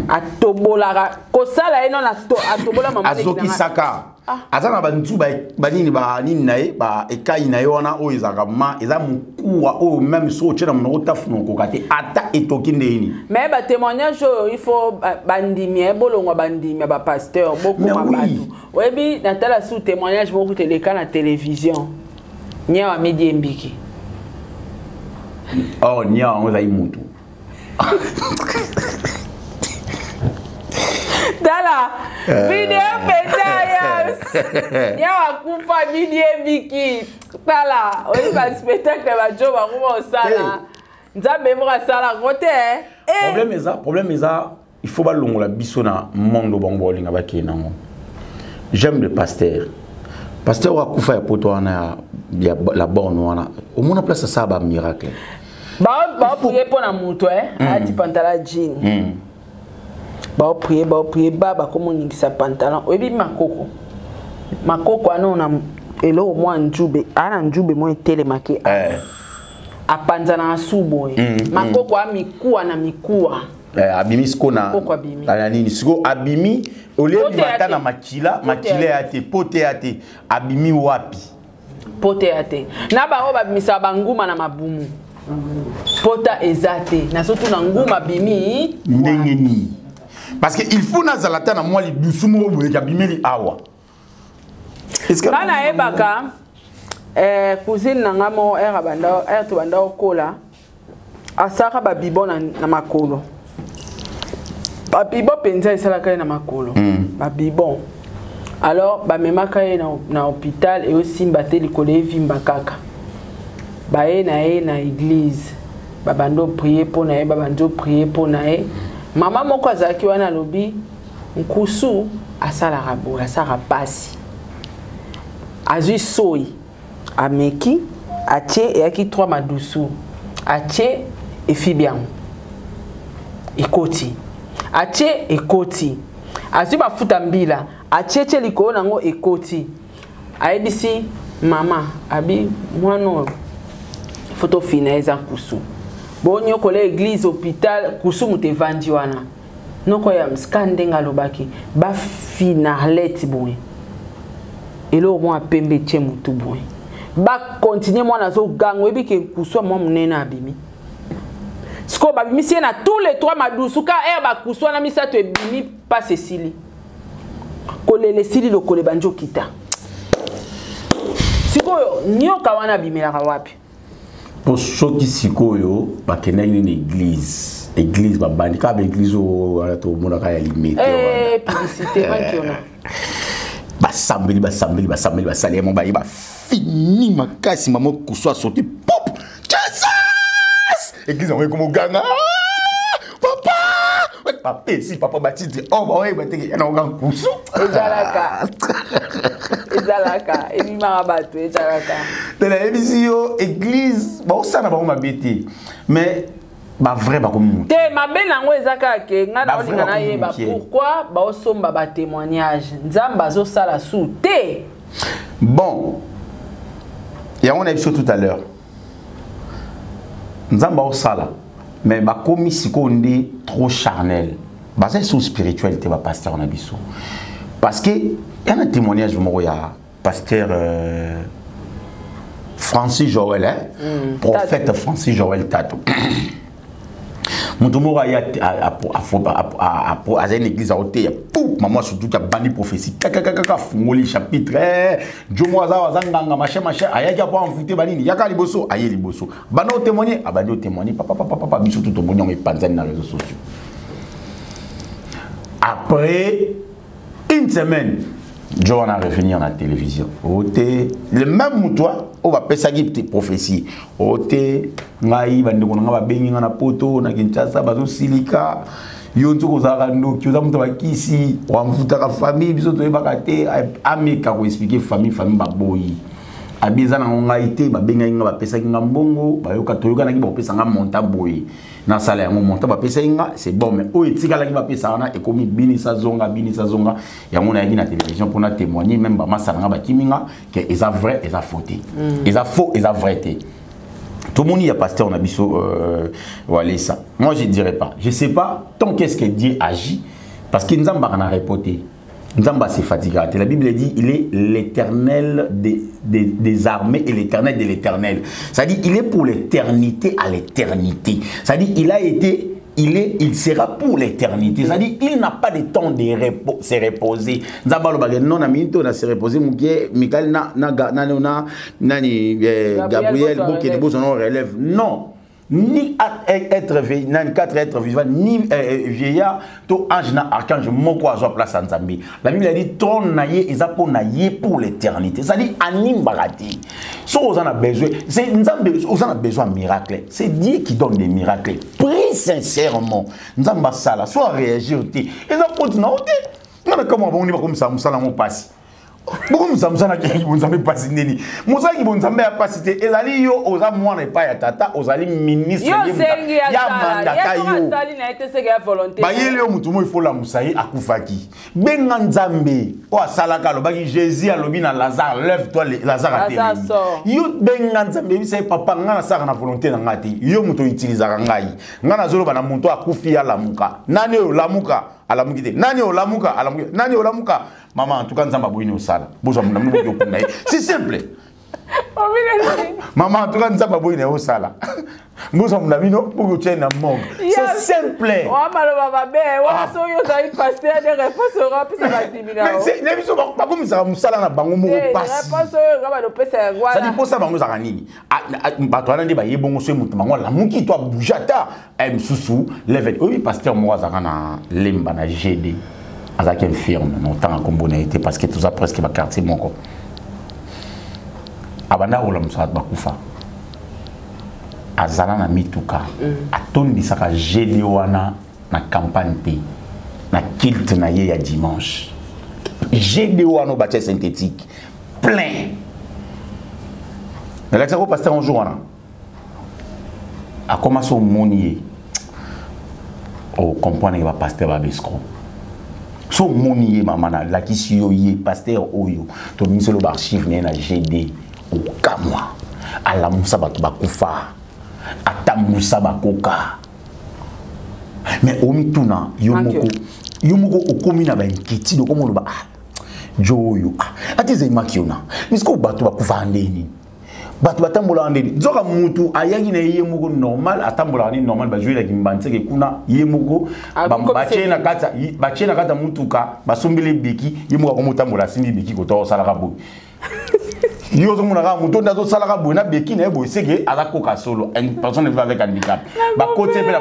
atobola ko sala eno na atobola mama azoki saka. Azana bantu banini nae ba ekai na yona o izaka ma eza mukuwa o même so tshena mno tafuno kokate ata etoki ndeni mais ba témoignage il faut bandimi bolongwa bandimi ba pasteur beaucoup mabatu webi natala sous témoignage beaucoup teleka na télévision nya wa midi mbiki oh nya on za imuntu dala video petaya ya kufa video biki dala o ba spectacle ba joba ko sala nzambe mo sala kote problème eza il faut balongola biso na mondo bongo linga bakena ngo j'aime le pasteur wa kufa ya poto wana ya la bonne wana au mona place ça ba miracle ba prier pour na muto ati pantala jean ba prier baba comme on ngisa pantalon oyebi makoko ano na elo mo njube ana njube mo tele make apanza na subo makoko amikuwa na mikuwa abimi siko na nini siko abimi olebi mata na makila ate pote ate abimi wapi pote ate na ba oba bimisa banguma na mabumu pota ezate na surtout na nguma bimi ndengeni parce que il faut na zalata na moi li dusumo boye kabimeli awa est-ce que kana ebaka cousine nanga mo era banda to banda okola asaka ba bibo na makolo ba bibo penza esala kai na makolo ba bibo alors ba memaka na hôpital et aussi mbate likole vimba kaka ba na église ba bando prier pour na ba bando prier pour na mama moko azaki wana lobi nkusu asala rabo asala pasi azui soi ameki atie yaki 3 madusu atie efibian ekoti atie ekoti azui bafuta mbila atie che likolo nango ekoti aibisi mama abi mwano photo fina eza nkusu bonyo kole église hôpital kusumu te vandi wana noko ya mskande ngalobaki ba finarlet boy elo mo apembe che mutu boy ba continuer moi na zo gango ebike kusu mo munena abimi sko ba bimi sie na tous les 3 madusuka ba kusu na misato ebimi pas Cécilie kolele sili lokole banjo kita sikoyo nyoka wana bimela wapi pour choquer sikoyo bakendaki ni église babandi ka ba église wala to mona ka ya limite publicité bankiona basambeli basali mo ba fini makasi mamo kuswa sauter pop Jesus église on comme ganga papa si papa batiti oh ba ba teke na ngang kusu ezalaka emi marabato ezalaka de la émission église ba osana ba mabeti mais ba vrai ba comme te mabe nango ezaka ke nga na olinga na yeba pourquoi ba osomba ba témoignage nzamba zo sala sous te bon et on a vu tout à l'heure nzamba osala mais ba komi sikondi trop charnel ba c'est sous spiritualité ba pasteur na biso parce que il y a un témoignage mo ya pasteur Francis Joël, hein? Prophète Tato. Francis Joël Tato. Mon a une église à côté, maman surtout qui a banni prophétie. Fungoli chapitre. Jomoaza Zanganga, machin, aïe, pas envoûté banni, yaka liboso, aïe liboso. Bano témoigner, abano témoigner, papa, biso tout au monde, mais pas dans les réseaux sociaux. Après une semaine, John a revenu à la télévision. Le même moutoir, on va faire des prophéties. Ote, ngai, bandeko nga babengi nga na poto, na Kinshasa, bazo silika. Yonto kozarando, kyoza muto bakisi, wa mfuta ka famille, biso toye bakate, ameka ko expliquer famille baboyi. Abieza na ngaite, babenga nga bapesa nga mbongo, bayoka toyoka na ki bapesa nga monta boyi. Na sala ya monta bapesa nga, c'est bon, mais o etika la ki bapesa na ekomi binisa zonga, yango na yaki na télévision pour na témoigner même ba masala nga bakiminga que eza vrai, eza fauté. Eza faux, eza vrai. Tout le monde y a pasteur, on a biso voilà ça. Moi je dirais pas. Je sais pas tant qu'est-ce que Dieu agit parce qu'il nous a pas reporté. Nzamba c'est fatigué. La Bible dit il est l'Éternel des armées et l'Éternel de l'Éternel. C'est-à-dire il est pour l'éternité à l'éternité. C'est-à-dire il sera pour l'éternité. C'est-à-dire il n'a pas de temps de se reposer. Nzamba lo bagay non amito na se reposer muké Michael Gabriel Bokene bo son relève. Non. Ni être vivant, ni vieillard, tout ange na archange, mon quoi soit place en Zambie. La Bible a dit ton naïe et pour naïe pour l'éternité. C'est-à-dire anim barati. Si on en a besoin, c'est nous avons besoin de miracles. C'est Dieu qui donne des miracles. Prie sincèrement. Nous avons ça soit réagir. Et ça faut non. Comment on va comme ça, mon passe. Beaucoup nous sommes qui vont jamais passer neni. Moussa qui vont jamais passer. Ezali yo oza mwana pa ya tata ozali ministre ya mandata yo. Ba yele yo mutu mo il faut la musayi akufaki. Benga nzambe o asalaka lo baki Jésus alobi na Lazare lève-toi Lazare a terre. Yo benga nzambe bi sai papa ngana saka na volonté na ngati. Yo mutu utilizaka ngai. Ngana zolo bana muntu akufi ya lamuka. Nani yo lamuka? Alamukite. Nani yo lamuka? Alamukite. Nani yo lamuka? Maman, en tout cas, nous avons besoin de ça. C'est simple. Maman, en tout cas, nous avons besoin de ça. Nous avons besoin de ça. C'est simple. Avec un firme, non tant comme bonité parce que tout ça presque va quartier mon corps. Abanda olam sa bakufa. Azala na mituka. Atondi saka Gédéwana na campagne pe. Na kilt na ye ya dimanche. Gédéwana bâtiment synthétique plein. Mais là ça pasteur un jour là. A commencé au monier. Au comprendre que va pasteur va bescro. So monier mamana la qui si yo pasteur oyo to miselo archive na GD au kamwa ala musa batu bakufa ata musa bakoka mais omituna yomoko okomi na ba nkiti do komo lo ba joyo atize makiona misko batu bakufa ndeni batu batambola ndeni zoka mutu ayagi na yeye moko normal atambola ni normal ba jouer la kimbanse ke kuna yeye moko bachena kata mutuka basombele beki yeye moko komutambola sindi beki ko to sala ka bo yo zo mona ka mutu ndazo sala ka bo na beki na bo seke ala koka solo une personne vivant avec handicap ba côté pe la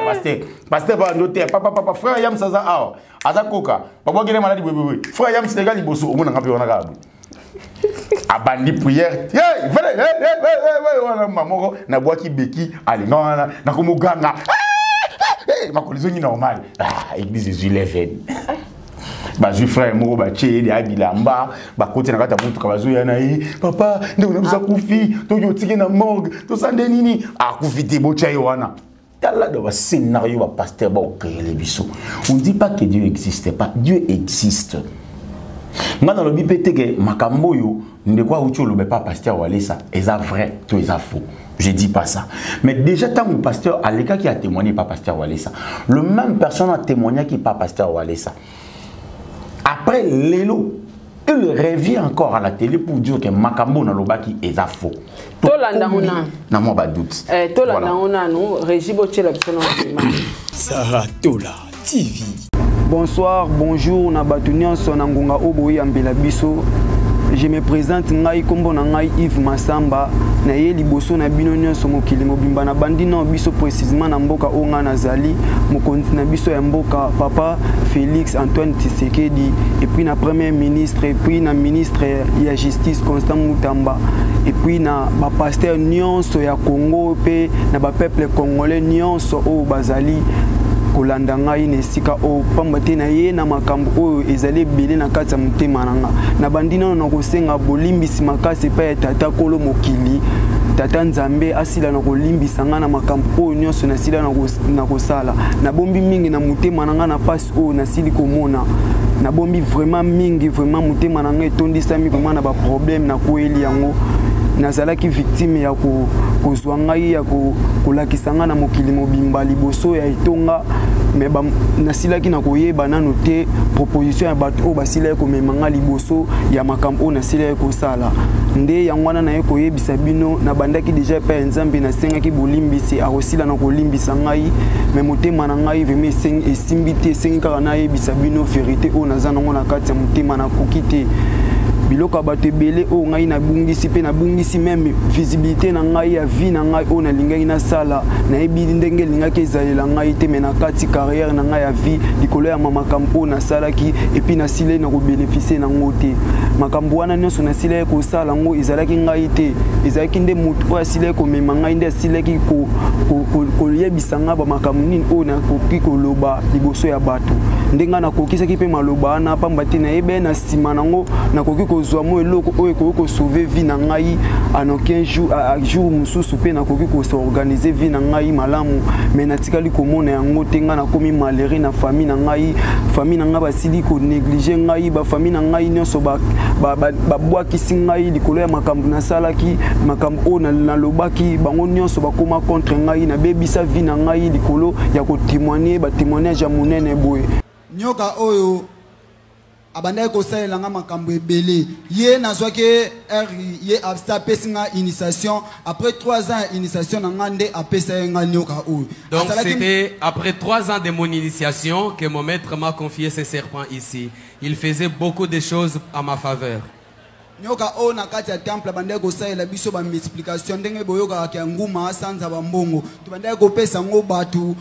pasteur ba noter papa frère yam saza a aza koka ba gele maladi bwe frère yam sénégal liboso o mona ngapi wana ka bo abandi prière hey maman na boaki beki allez non na komo ganga ma collision ni normal église Jésus leven ba ju frère moko ba tché de abilamba ba côté na kata mutu ka bazo yana yi papa ndeko na busa kufi to yo tike na morgue to sande nini akufi te bo tché wana tala do ba scénario ba pasteur ba créer les biso on dit pas que Dieu n'existe pas, Dieu existe. Moi dans le bipété que makambo yo ne quoi où tu le pas pasteur ou aller ça est vrai tout est faux. Je dis pas ça. Mais déjà tant que pasteur Aleka qui a témoigné pas pasteur ou aller ça. Le même personne a témoigné qui pas pasteur ou aller ça. Après l'élo il revient encore à la télé pour dire que Makambo na lobaki est faux. Tolanda hona. Na moi ba doute. Tolanda hona nous Régibo Tchela Bisono. Saratola TV. Bonsoir, bonjour, na batunion sonangunga oboyi ambela biso. Je me présente ngai kombo na ngai Yves Massamba na ye liboso na bino nyonso mokili mobimba na bandi na biso précisément na mboka onga nazali mokonzi na biso ya mboka papa Félix Antoine Tshisekedi et puis na premier ministre et puis na ministre ya justice Constant Mutamba et puis na ba pasteur nyonso ya Congo pe na ba peuple congolais nyonso o bazali kolanda ngai nesika o pamba te na ye na makambo oyo ezali belé na kati ya motema nanga na bandina na kosenga bolimbisi makasi pa tata kolo mokili tata nzambe asila na kolimbisa nga na makambo oyo nyonso nasila na kosala na bombi mingi na motema nanga na pasi oyo nasili komona na bombi vraiment mingi vraiment motema nanga etondisami vraiment na ba problème na koeli yango nazalaki victime ya kozwa ngai ya kolakisa nga na mokili mobimba liboso ya etonga mais nasilaki na koyeba nano te proposition ya bato oyo basilaki komema nga liboso ya makambo oyo nasilaki kosala nde yango wana naye koyebisa bino nabandaki deja epai ya nzambe nasengaki bolimbisi akosila na kolimbisa ngai mais motema na ngai vraiment esimbi te esengi kaka nayebisa bino verité oyo naza nango na kati ya motema nakoki te biloko bato ebele oyo ngai nabungisi pe nabungisi même visibilité na ngai ya vie na ngai oyo nalingaki nasala nayebi ndenge elingaki ezalela ngai te me na kati carrière na ngai ya vie likolo ya makambo oyo nasalaki epuis nasilai na kobénéficie nango te makambo wana nyonso nasilai kosala yango ezalaki ngai te ezalaki nde moto oyo asilai komema ngai nde asilaki koyebisa ngai bamakambo nini oyo nakoki koloba liboso ya bato nde ngai nakokisaki mpe maloba wana pamba te nayebi na nsima nango nakoki kozwa mo eloko oyo ekoki kosauve vie na ngai en aucun jour mosusu mpe nakoki kosorganize vie na ngai malamu me natikali komona yango te ngai nakomi malheureux na famille na ngai basili konéglige ngai bafamille na ngai nyonso babwakisi ngai likolo ya makambo nasalaki makambo oyo nalobaki bango nyonso bakoma contre ngai nabebisa vie na ngai likolo ya kotémoigner batémoignage ya monene boye nyoka oyo abandai kosalela nga makambo ebele ye nazwaki ye apesi nga initiation après 3 ans initiation na nga nde apesa nga nyoka oyo. Donc c'était après 3 ans de mon initiation que mon maître m'a confié ce serpent ici. Il faisait beaucoup de choses à ma faveur. nyoka oyo na kati ya temple bandai kosalela biso ba multiplication ndenge boyoka ka nguma sanza bambongo tubandai kopesa ngo batu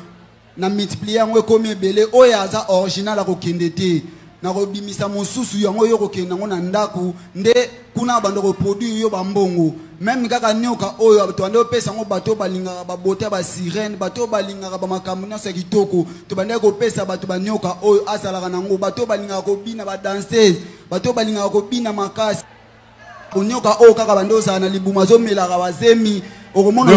na multiplier yango ekomi ebele oyo aza original akokende te na kobimisa mosusu yango yo kokenda ngo na ndaku nde kuna bando ko produit yo bambongo même kaka nyoka oyo to bando pesa ngo bato balingaka babota ba sirène bato balingaka ba makambo nyonso ya kitoko to bando ko pesa bato banyoka oyo asalaka nango bato balingaka ko bina ba danseuse bato balingaka ko bina makasi onyoka oyo kaka bando za na libuma zo melaka bazemi okomona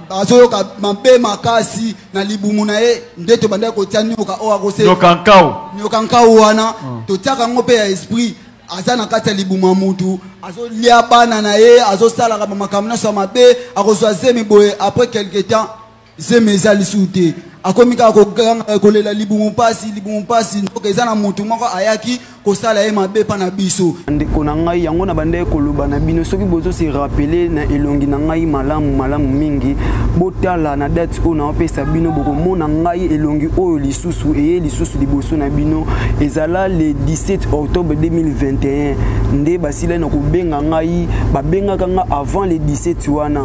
azoyoka mabe makasi na libumu na ye nde tobandaki kotia nyoka oyo akosenyoka nkau wana totiaka yango mpe ya esprit aza na kati ya libumu ya mutu azolia bana na ye azosalaka bamakambo nyonso ya mabe akozwa zemi boye après quelque temps zemi eza lisusu te akomi kaka kolela libumu mpasi ndoka eza na mutu moko ayaki kosala ye mabe pa na biso ndeko na ngai yango na bandai koloba na bino soki bozo se rappeler na elongi na ngai malamu mingi botala na date oyo naopesa bino bokomona ngai elongi oyo lisusu eye lisusu liboso na bino ezala le 17 octobre 2021 nde basilai na kobenga ngai babengaka nga avant le 17 wana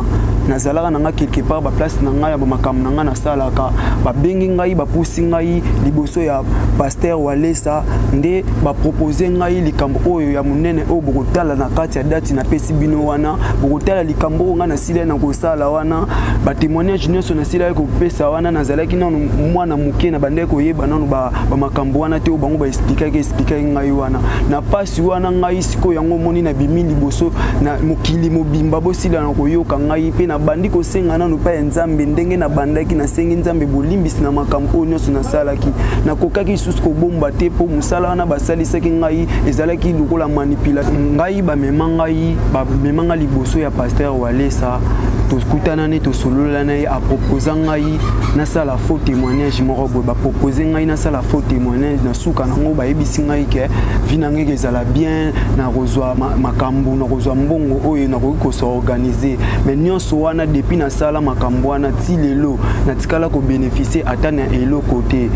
nazalaka na nga quelque part baplace na ngai ya bamakambo na ngai nasalaka babengi ngai bapusi ngai liboso ya pasteur Walesa nde bapropose ngai likambo oyo ya monene oyo bokotala na kati ya dati napesi bino wana bokotala likambo oyo ngai nasilai na kosala wana batémoignage nyonso nasilai kopesa wana nazalaki nano mwana moke na bandai koyeba nano bamakambo wana te oyo bango baesplikaki ngai wana na pasi wana ngai sikoyo yango moni na bimi liboso na mokili mobimba bosila na koyoka ngai mpe na bandi kosenga nano pa ya nzambe ndenge na bandaki nasengi nzambe bolimbisi na makambo oyo nyonso nasalaki nakokaki lisusu kobomba te mpo mosala wana basalisaki ngai ezalaki lokola manipulation ngai bamema ngai liboso ya pasteur Walesa tokutana ne tosolola na ye aproposa ngai nasala faux témoignage moko boye bapropose ngai nasala faux témoignage na suka nango bayebisi ngai ke vi na ngai ezala bien nakozwa makambo nakozwa mbongo oyo nakoki kosorganize mais nyonso wana depuis nasala makambo wana ti lelo natikala kobénéficie ata na eloko te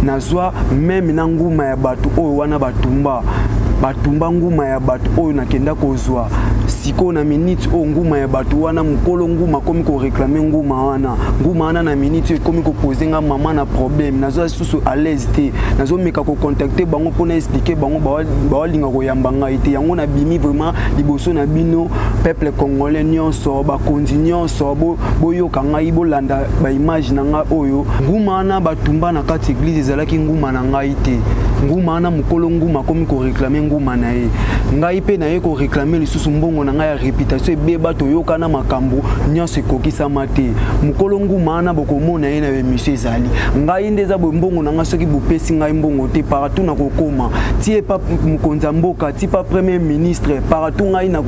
nazwa meme na nguma ya bato oyo wana batumba nguma ya bato oyo nakenda kozwa siko na minute o nguma ya bato wana mukolo nguma komi ko réclamer nguma wana na minute komi ko poser nga mama na problème nazo susu à l'aise te nazo meka ko contacter bango pona expliquer bango ba linga ko yamba ngai te yango na bimi vraiment liboso na bino peuple congolais nyonso ba continuer so boyoka ngai bolanda ba image na nga oyo nguma wana batumba na kati église ezalaki nguma na ngai te nguma wana mukolo nguma komi ko réclamer nguma na ye ngai pe na ye ko réclamer lisusu mbongo na ngai ya réputation ebeba toyoka na makambo nyonso ekokisama te mukolo nguma wana bokomona ye na bemission ezali ngai ndeza mbongo na ngai soki bopesi ngai mbongo te partout na kokoma tie pa mokonza mboka ti pa premier ministre partout ngai na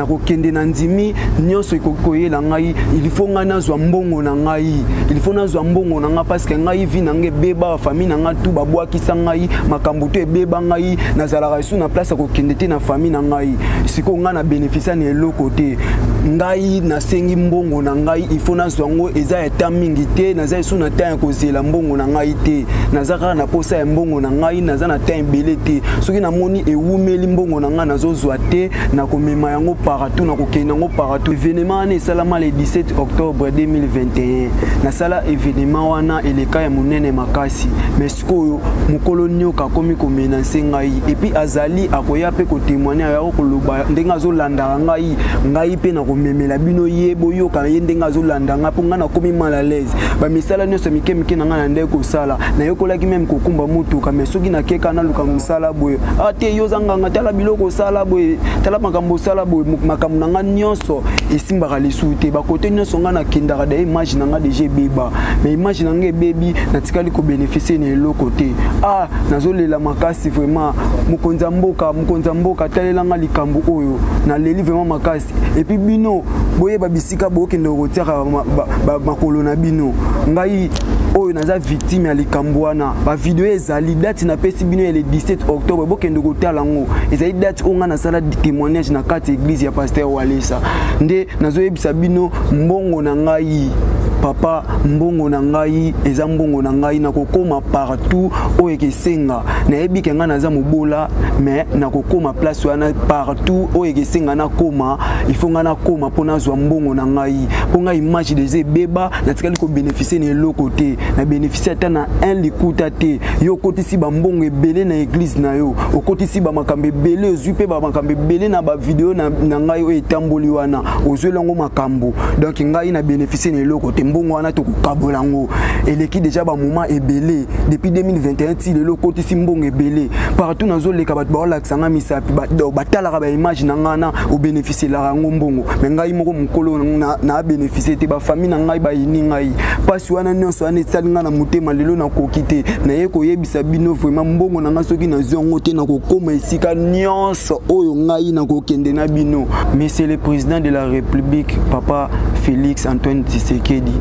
kokende na ndimi nyonso ekokoyela ngai il faut ngai nazwa mbongo na ngai il faut nazwa mbongo na ngai parce que ngai vi na ngai ebeba famille na ngai tu babwakisa ngai makambo to ebeba ngai nazalaka su na place kokende te na famille na ngai siko ngai na bénéficie na eloko te ngai nasengi mbongo na ngai il faut nazwa ngo eza eta mingi te naza su na temps kozela mbongo na ngai te naza kaka na posa ya mbongo na ngai naza na temps ebele te soki namoni ewumeli mbongo na ngai nazozwa te na komema yango partout na kokende yango partout événement wana esalama le 17 octobre 2021 nasala événement wana eleka ya monene makasi mais sikoyo mokolo nyoka komi komenanse ngai epuis azali akoya mpe kotémoigner ayako koloba ndenge azolandaka ngai mpe na komemela bino ye boyoka ye ndenge azolanda ngai mpo ngai nakomi mal à l'aise bamisala nyonso mike na ngai na ndenge kosala nayokolaki meme kokumba motuka mais soki nakeka naluka mosala boye te yozanganga tala biloko osala boye tala makambo osala boye makambo na ngai nyonso esimbaka lisusu te bakote nyonso ngai nakendaka da image na ngai deja ebeba mais image na ngai ebebi natikali kobénéficie na eloko te nazolela makasi vraiment mokonza mboka talela ngai likambo oyo naleli vraiment makasi epuis bino boyeba bisika bokende kotiaka makolo na bino ngai oyo naza victime ya likambo wana bavideo ezali date napesi bino ya le 17 octobre bokende kotala ngo ezali date oyo ngai nasala témoignage na kati église ya pasteur Walesa nde nazoyebisa bino mbongo na ngai papa mbongo na ngai eza mbongo na ngai nakokoma partout oyo ekesenga nayebi ke ngai naza mobola mais nakokoma place wana partout oyo ekesenga nakoma il faut ngai nakoma mpo nazwa mbongo na ngai mpo ngai image déjà ebeba natikali kobénéficie na eloko te na bénéficie ata na un likuta te yo okotisi bambongo ebele na église na yo okotisi bamakambo ebele ozwi mpe bamakambo ebele na bavideo na ngai oyo etamboli wana ozweli yango makambo donc ngai na bénéficie na eloko te mbongo wana tokokabola ngo eleki déjà bamoment ebele depuis 2021 ti lelo kotisi mbongo ebele partout nazoleka bato baolakisa nga misapi batalaka baimage na nga na obénéficielaka yango mbongo me ngai moko mokolo na bénéficie te bafamille na ngai bayini ngai mpasi wana nyonso wana esali nga na motema lelo nakoki te naye koyebisa bino vraiment mbongo na nga soki nazwi yango te nakokoma esika nyonso oyo ngai nakokende na bino. Monsieur le président de la République papa Félix Antoine Tshisekedi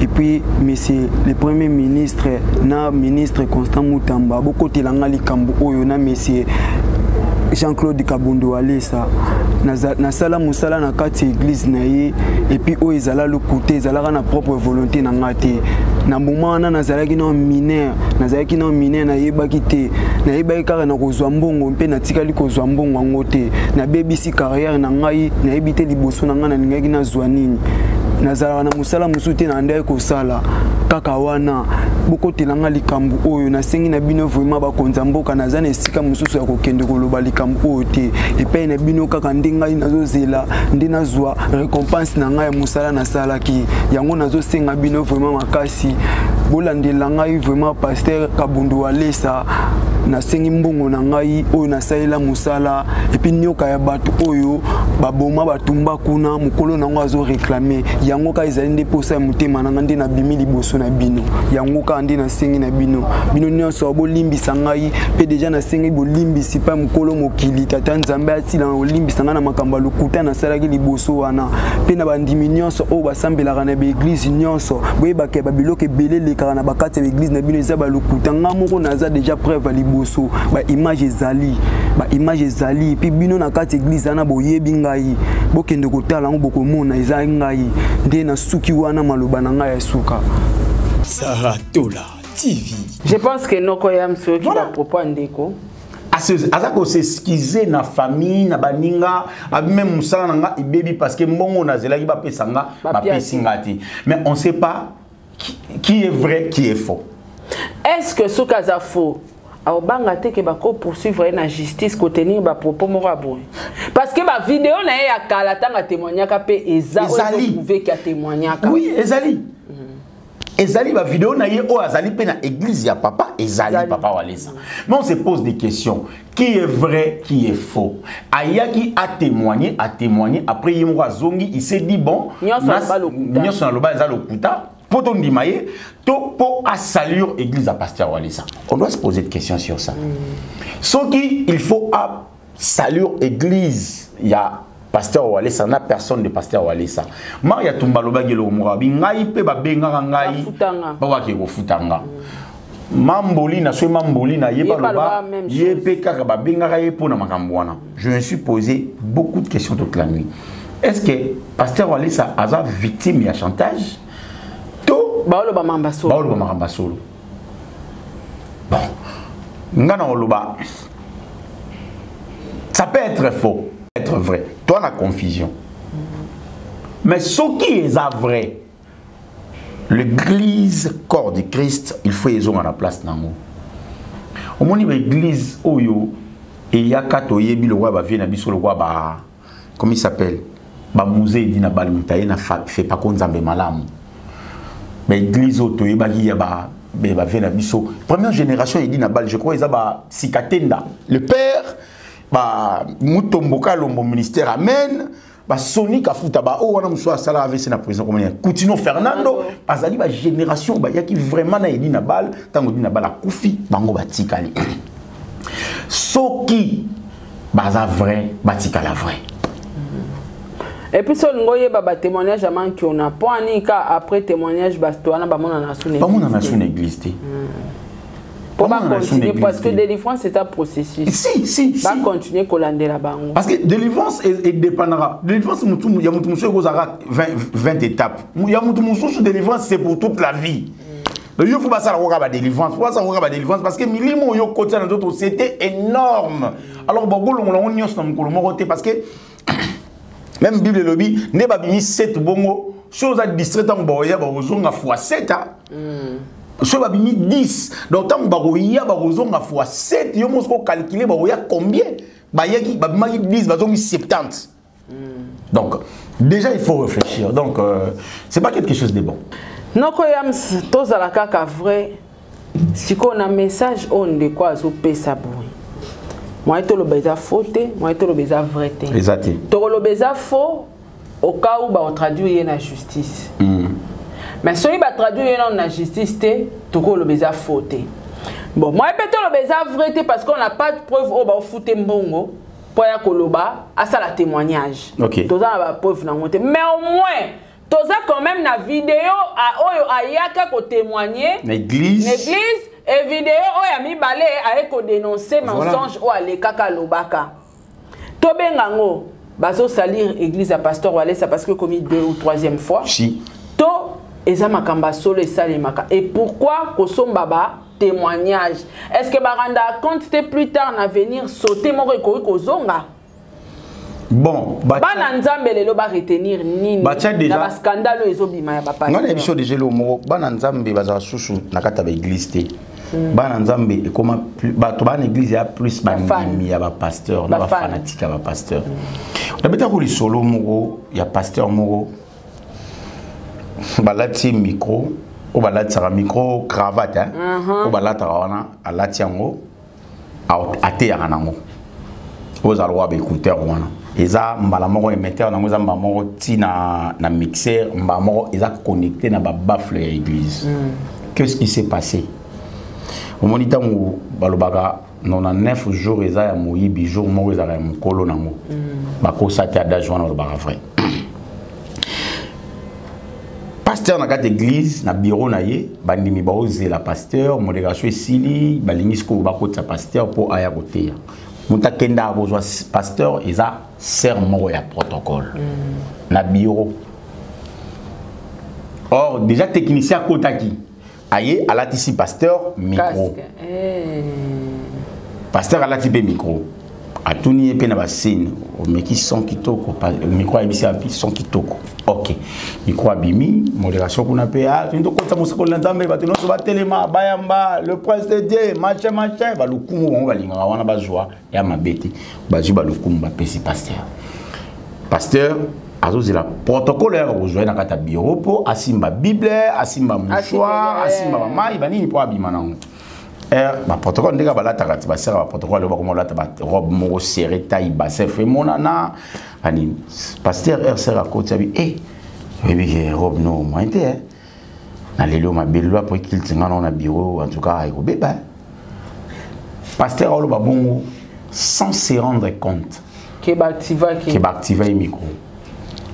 et puis monsieur le premier ministre na ministre Constant Mutamba bokotela nga likambo oyo na monsieur Jean-Claude Kabundo Walesa nasala musala na kati église na ye et puis oyo ezala lokuta ezalaka na propre volonté na nga te na moment wana nazalaki na mineur nayebaki te nayebaki kaka na kozwa mbongo mpe natikali kozwa mbongo yango te nabebisi carrière na ngai nayebi te liboso na ngai nalingaki nazwa nini nazalaka na musala mosusu te na ndenge kosala kaka wana bokotela nga likambo oyo nasengi na bino vraiment bakonza mboka naza na esika mosusu ya kokende koloba likambo oyo te epai na bino kaka nde ngai nazozela nde nazwa récompense na ngai ya mosala nasalaki yango nazosenga bino vraiment makasi bolandela ngai vraiment pasteur Kabundo Walesa nasengi mbongo na ngai oyo nasalela musala epi nyoka ya bato oyo baboma batumba kuna mukolo nango azo réclamer yango ka ezali nde posa ya mutema nanga nde na bimi liboso na bino yango ka nde nasengi na bino nyonso bolimbisa ngai pe deja nasengi bolimbisi pa mukolo mokili tata nzambe atila olimbisa nga na makambo lokuta nasalaki liboso wana pe na bandimi nyonso oyo basambelaka na baeglise nyonso boyebaka babiloko ebele elekaka na bakati ya baeglise na bino eza balokuta nga moko naza deja preuve ya liboso baimage ezali epi bino na kati eglise wana boyebi ngai bokende kotala yango bokomona eza ngai nde nasuki wana maloba na ngai ya suka. Saratola TV. Je pense que Noko Yams qui va proposer ndeko. Azako s'excuser na famille na baninga même musala nanga ibebi parce que mbongo na zelaki ba pesanga ba pesingati. Mais on sait pas qui est vrai, qui est faux. Est-ce que ce cas est faux? A obanga te ke bako poursuivre na justice ko tenir ba propos morabo. Parce que ba vidéo na ya kala tanga témoignaka pe eza prouver qu'il a témoignaka. Oui, ezali. Ezali ba vidéo na ye o azali pe na église ya papa ezali papa walesa. Mais on se pose des questions. Qui est vrai, qui est faux? Ayaki a témoigné, après yemo zongi, il s'est dit bon, nyonso na loba eza lokuta. Pour ton dimaye, pour à saluer l'église à Pasteur Walesa. On doit se poser des questions sur ça. Sauf qu'il faut saluer l'église, il y a Pasteur Walesa, il n'y a personne de Pasteur Walesa. Maria Tumbaloba Gelo Mourabi, Ngai pe ba benga ngai, ba waki go futanga. Mamboli na so mamboli na yeba loba, yepe kaka ba benga ye po na makambwana. Je me suis posé beaucoup de questions toute la nuit. Est-ce que Pasteur Walesa a été victime de chantage? Baolo ba mamba solo. Bon. Ngana oloba. Ça peut être faux, être vrai. Toi la confusion. Mais ce qui est vrai, l'église corps de Christ, il faut y avoir la place nango. Au moins l'église oyo et yakato yebi le roi ba vient na biso le roi ba comment il s'appelle? Ba musée dina balmutaye na fait pas konzambe malamu. Mais l'église auto y ba vena biso première génération il dit na bal je crois ils ba sikatenda le père ba mutomboka lombo ministère amen ba Sonic afuta ba o wana muso asala avec na prison comme Coutinho Fernando azali ba génération ba yaki vraiment na idi na bal tango di na bal akufi bango batikali soki baza vrai batikala vrai. Et puis, si on a un témoignage qui on a pas après témoignage, on a un église. Pour pas continuer, parce que délivrance c'est un processus. Si. Pas continuer colander là-bas. Parce que délivrance est dépendra. Délivrance, il y a 20 étapes. Il y a délivrance, c'est pour toute la vie. Il faut pas ça la délivrance. Pourquoi ça la délivrance? Parce que milimo yo côté dans d'autres c'était énorme. Alors beaucoup on y a parce que même Bible lobby ne pas mis 7 bongo chose à distrait en boya ba ozonga fois 7 chose ba mis 10 donc tant ba boya ba ozonga fois 7 yo mos ko calculer ba boya combien ba yaki ba maki 10 ba zongi 70. Donc déjà il faut réfléchir. Donc c'est pas quelque chose de bon. Noko Yams tous à la kaka vrai si qu'on a message on de quoi zo pesa boui. Moi, je suis faux, moi, je suis vrai. Exact. Je suis faux au cas où on traduit la justice. Mais si on traduit la justice, je suis faux. Bon, moi, je suis vrai parce qu'on n'a pas de preuve où on fout un bongo pour y témoignage. Ok. Tout ça, la preuve. Mais au moins, tout ça, quand même, la vidéo a témoigné. L'église. Et vidéo oya mi balé avec dénoncer mensonge ou aller kaka lobaka. To bengango bazo salir église à pasteur Walesa parce que commis 2 ou 3e fois. Si. To eza makamba solo et salimaka. Et pourquoi kosombaba témoignage? Est-ce que baranda compte plus tard na venir sauter mon rekoui kozonga? Bon, bana nzambe lelo ba retenir nini na ba scandale ezobima ya papa. Ngana ebiso déjà le mot bana nzambe baza susu na kata ba église té. Bana nzambe et comment bato bana église ya plus bandimi ya ba pasteur na ba fanatique ya ba pasteur. Na beta ko li solo moko ya pasteur moko balati micro o balati sa micro cravate hein o balata wana alati yango ateyaka nango ozala droit baécouteur wana eza mbala moko émetteur nango eza mbala moko ti na mixeur mbala moko eza connecté na babafle ya église. Qu'est-ce qui s'est passé? Omoni ntango balobaka 99 jours eza ya moyibi jour moko ezaka ya mokolo nango bakosa te adage wana balobaka vrai. Pasteur na kati église na bureau na ye bandimi baozela pasteur modération esili balingi siko bakotisa pasteur po aya koteya muta kenda akozwa pasteur eza ser moko ya protocole na bureau. Or déjà technicien akotaki aye alatisi pasteur micro pasteur alati pe micro atuni ye pe na basine omeki son kitoko micro ayebisi api son kitoko. Ok micro abimi modération kuna pe tokota mosako na nzambe bato nyonso batelema bayamba le prince de Dieu machin balukumu bango balingaka wana bazwa ya mabete bazwi balukumu bapesi pasteur azozela protocole ya kozwa na kata bureau po asimba bible asimba mouchoir asimba bamai banini po abima nango. Ba protocole ndeka balataka ti basera ba protocole ba komo lata ba robe moko serré taille bassin fait monana ani pasteur sera côté abi oui robe no mointe na lelo ma belwa pour qu'il tinga na bureau en tout cas ko beba pasteur olo ba bongo sans se rendre compte que ba activer le micro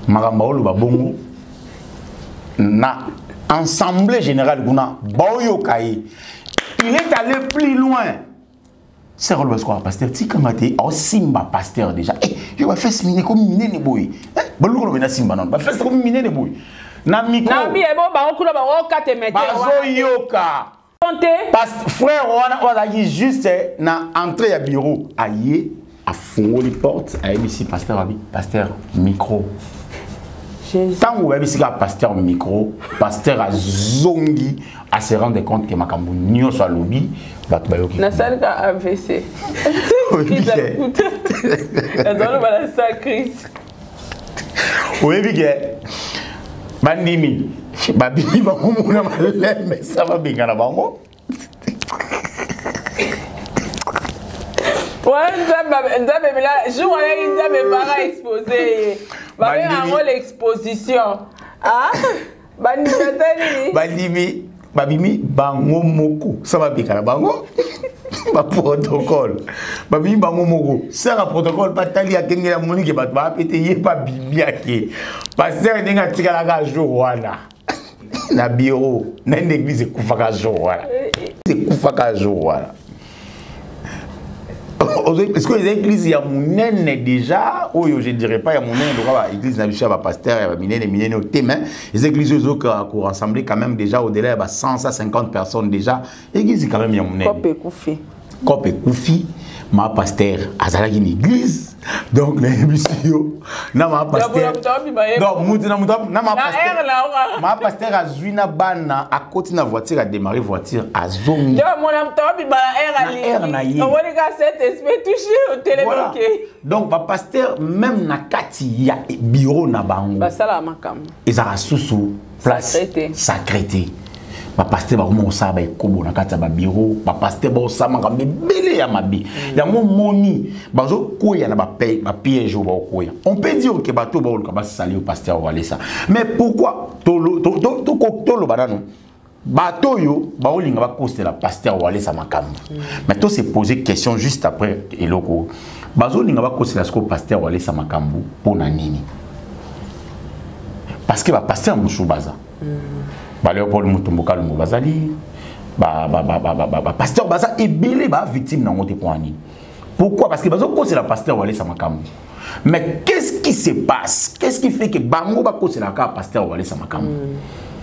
magamba olo ba bongo na assemblée générale kuna boyo kai. Il est allé plus loin. C'est le pasteur. Si quand tu as simba pasteur déjà, je vais faire siminer comme miner les boy. Balou na simba non. Ba faire comme miner les boy. Na micro. Na bi ebo ba okula ba okate meter. Bazo yoka. Frère on a dit juste na entrée à bureau. Aïe a fond les portes. Aïe ici pasteur abi pasteur micro. Tant que vous avez pasteur micro, pasteur a zongi à se rendre compte que makambo nyo so lobby bato bayoki. Na salle ka AVC. Azalo bala sacrifice. Oui bien. Bandimi, babimi ba mona maleme ça va bien na bango. Nzambe bila jour ya nzambe para exposé. Ba un rôle exposition. Ah bandimi babimi bango moko ça va bien na bango. Ba protocole. Babimi bango moko. Ça la protocole batali ya kenge la monique ba pété yé pas bibia ke. Pasteur ndinga tikala ka jour wana. Na bureau, na l'église kufaka jour wana. C'est kufaka jour wana. Est-ce que les églises il y a monene déjà ou je dirais pas il y a monene donc l'église n'a pas pasteur il y a minene au thème les églises qui ont rassemblé quand même déjà au-delà de 150 personnes déjà l'église quand même il y a monene Kope Koufi ma pasteur azala une église donc les émissions na ma pasteur donc mutina na ma pasteur azuina bana à côté na voiture a démarrer voiture a zongi donc mon amtobi ba ali on va les cet esprit touché au téléphone donc ba pasteur même na kati ya bureau na bango ba sala makam ezara susu place sacré ba pasteur ba komo sa ba ekobo na kati ba bureau ba pasteur ba osama ngambe belé ya mabi yango moni bazo koya na ba piège ba koya on peut dire que bato ba oluka ba sali au pasteur wale ça mais pourquoi tolo banano bato yo ba olinga ba coster la pasteur wale ça makambo mais to se poser question juste après eloko bazo linga ba coster la sko pasteur wale ça makambo pona nini parce que ba pasteur mouchou baza ba Léopold Mutomboka Lumbu bazali pasteur baza ebele ba victime na ngote kwani. Pourquoi? Parce que bazo cause la pasteur wale samakambo. Mais qu'est-ce qui se passe? Qu'est-ce qui fait que bango ba cause la ka pasteur wale samakambo?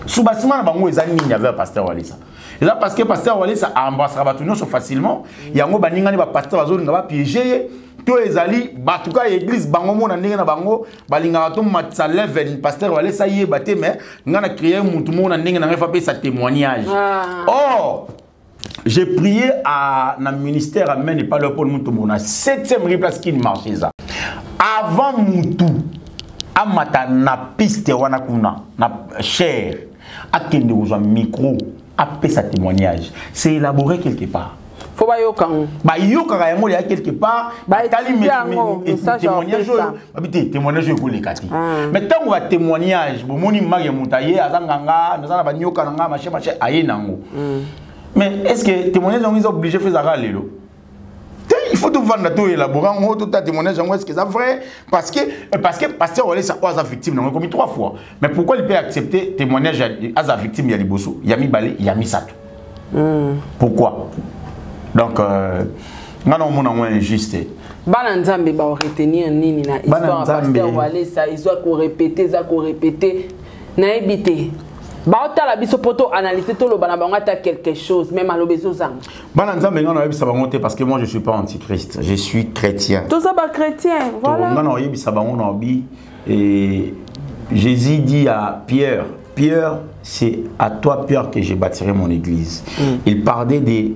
Soubasima na bango ezali nini avec pasteur wale sa. Et là parce que pasteur wale sa embrassera batu nyonso facilement, yango baningani ba pasteur bazo nga ba piéger to ezali batuka église bango mona ndenge na bango balinga to matsa level pasteur wale sa yeba te mais ngana créer mutu mona ndenge na fa pe sa témoignage. Oh, j'ai prié à na ministère amen et pas le pour mutu mona 7e place qui marche ça. Avant mutu amata na piste wana kuna na cher akende uzwa micro apé sa témoignage. C'est élaboré quelque part. faut ba yokango ba yokaka yango ya quelque part témoignage ko le kati mais tant va témoignage bo moni mag ya mutaye azanganga nazana ba nyoka nanga mache aye nango mais est-ce que témoignage on est obligé faire ça lelo il faut tout vendre tout élaborer tout ta témoignage est-ce que c'est vrai parce que pasteur Wale ça a victime non comme 3 fois mais pourquoi il peut accepter témoignage à sa victime ya liboso ya mi balé ya mi sato pourquoi donc ngana mona mo injuste bana nzambe ba retenir nini na histoire pasteur Wale ça ils doit répéter na ebité Baota la biso poto analyser tout le banabangata quelque chose même à l'obeso zang. Bananzambe ngana yebisa bangote parce que moi je suis pas antichrist, je suis chrétien. Tout ça ba chrétien, voilà. Ngana yebisa bango na bi et Jésus dit à Pierre, Pierre, c'est à toi Pierre que je bâtirai mon église. Il parlait de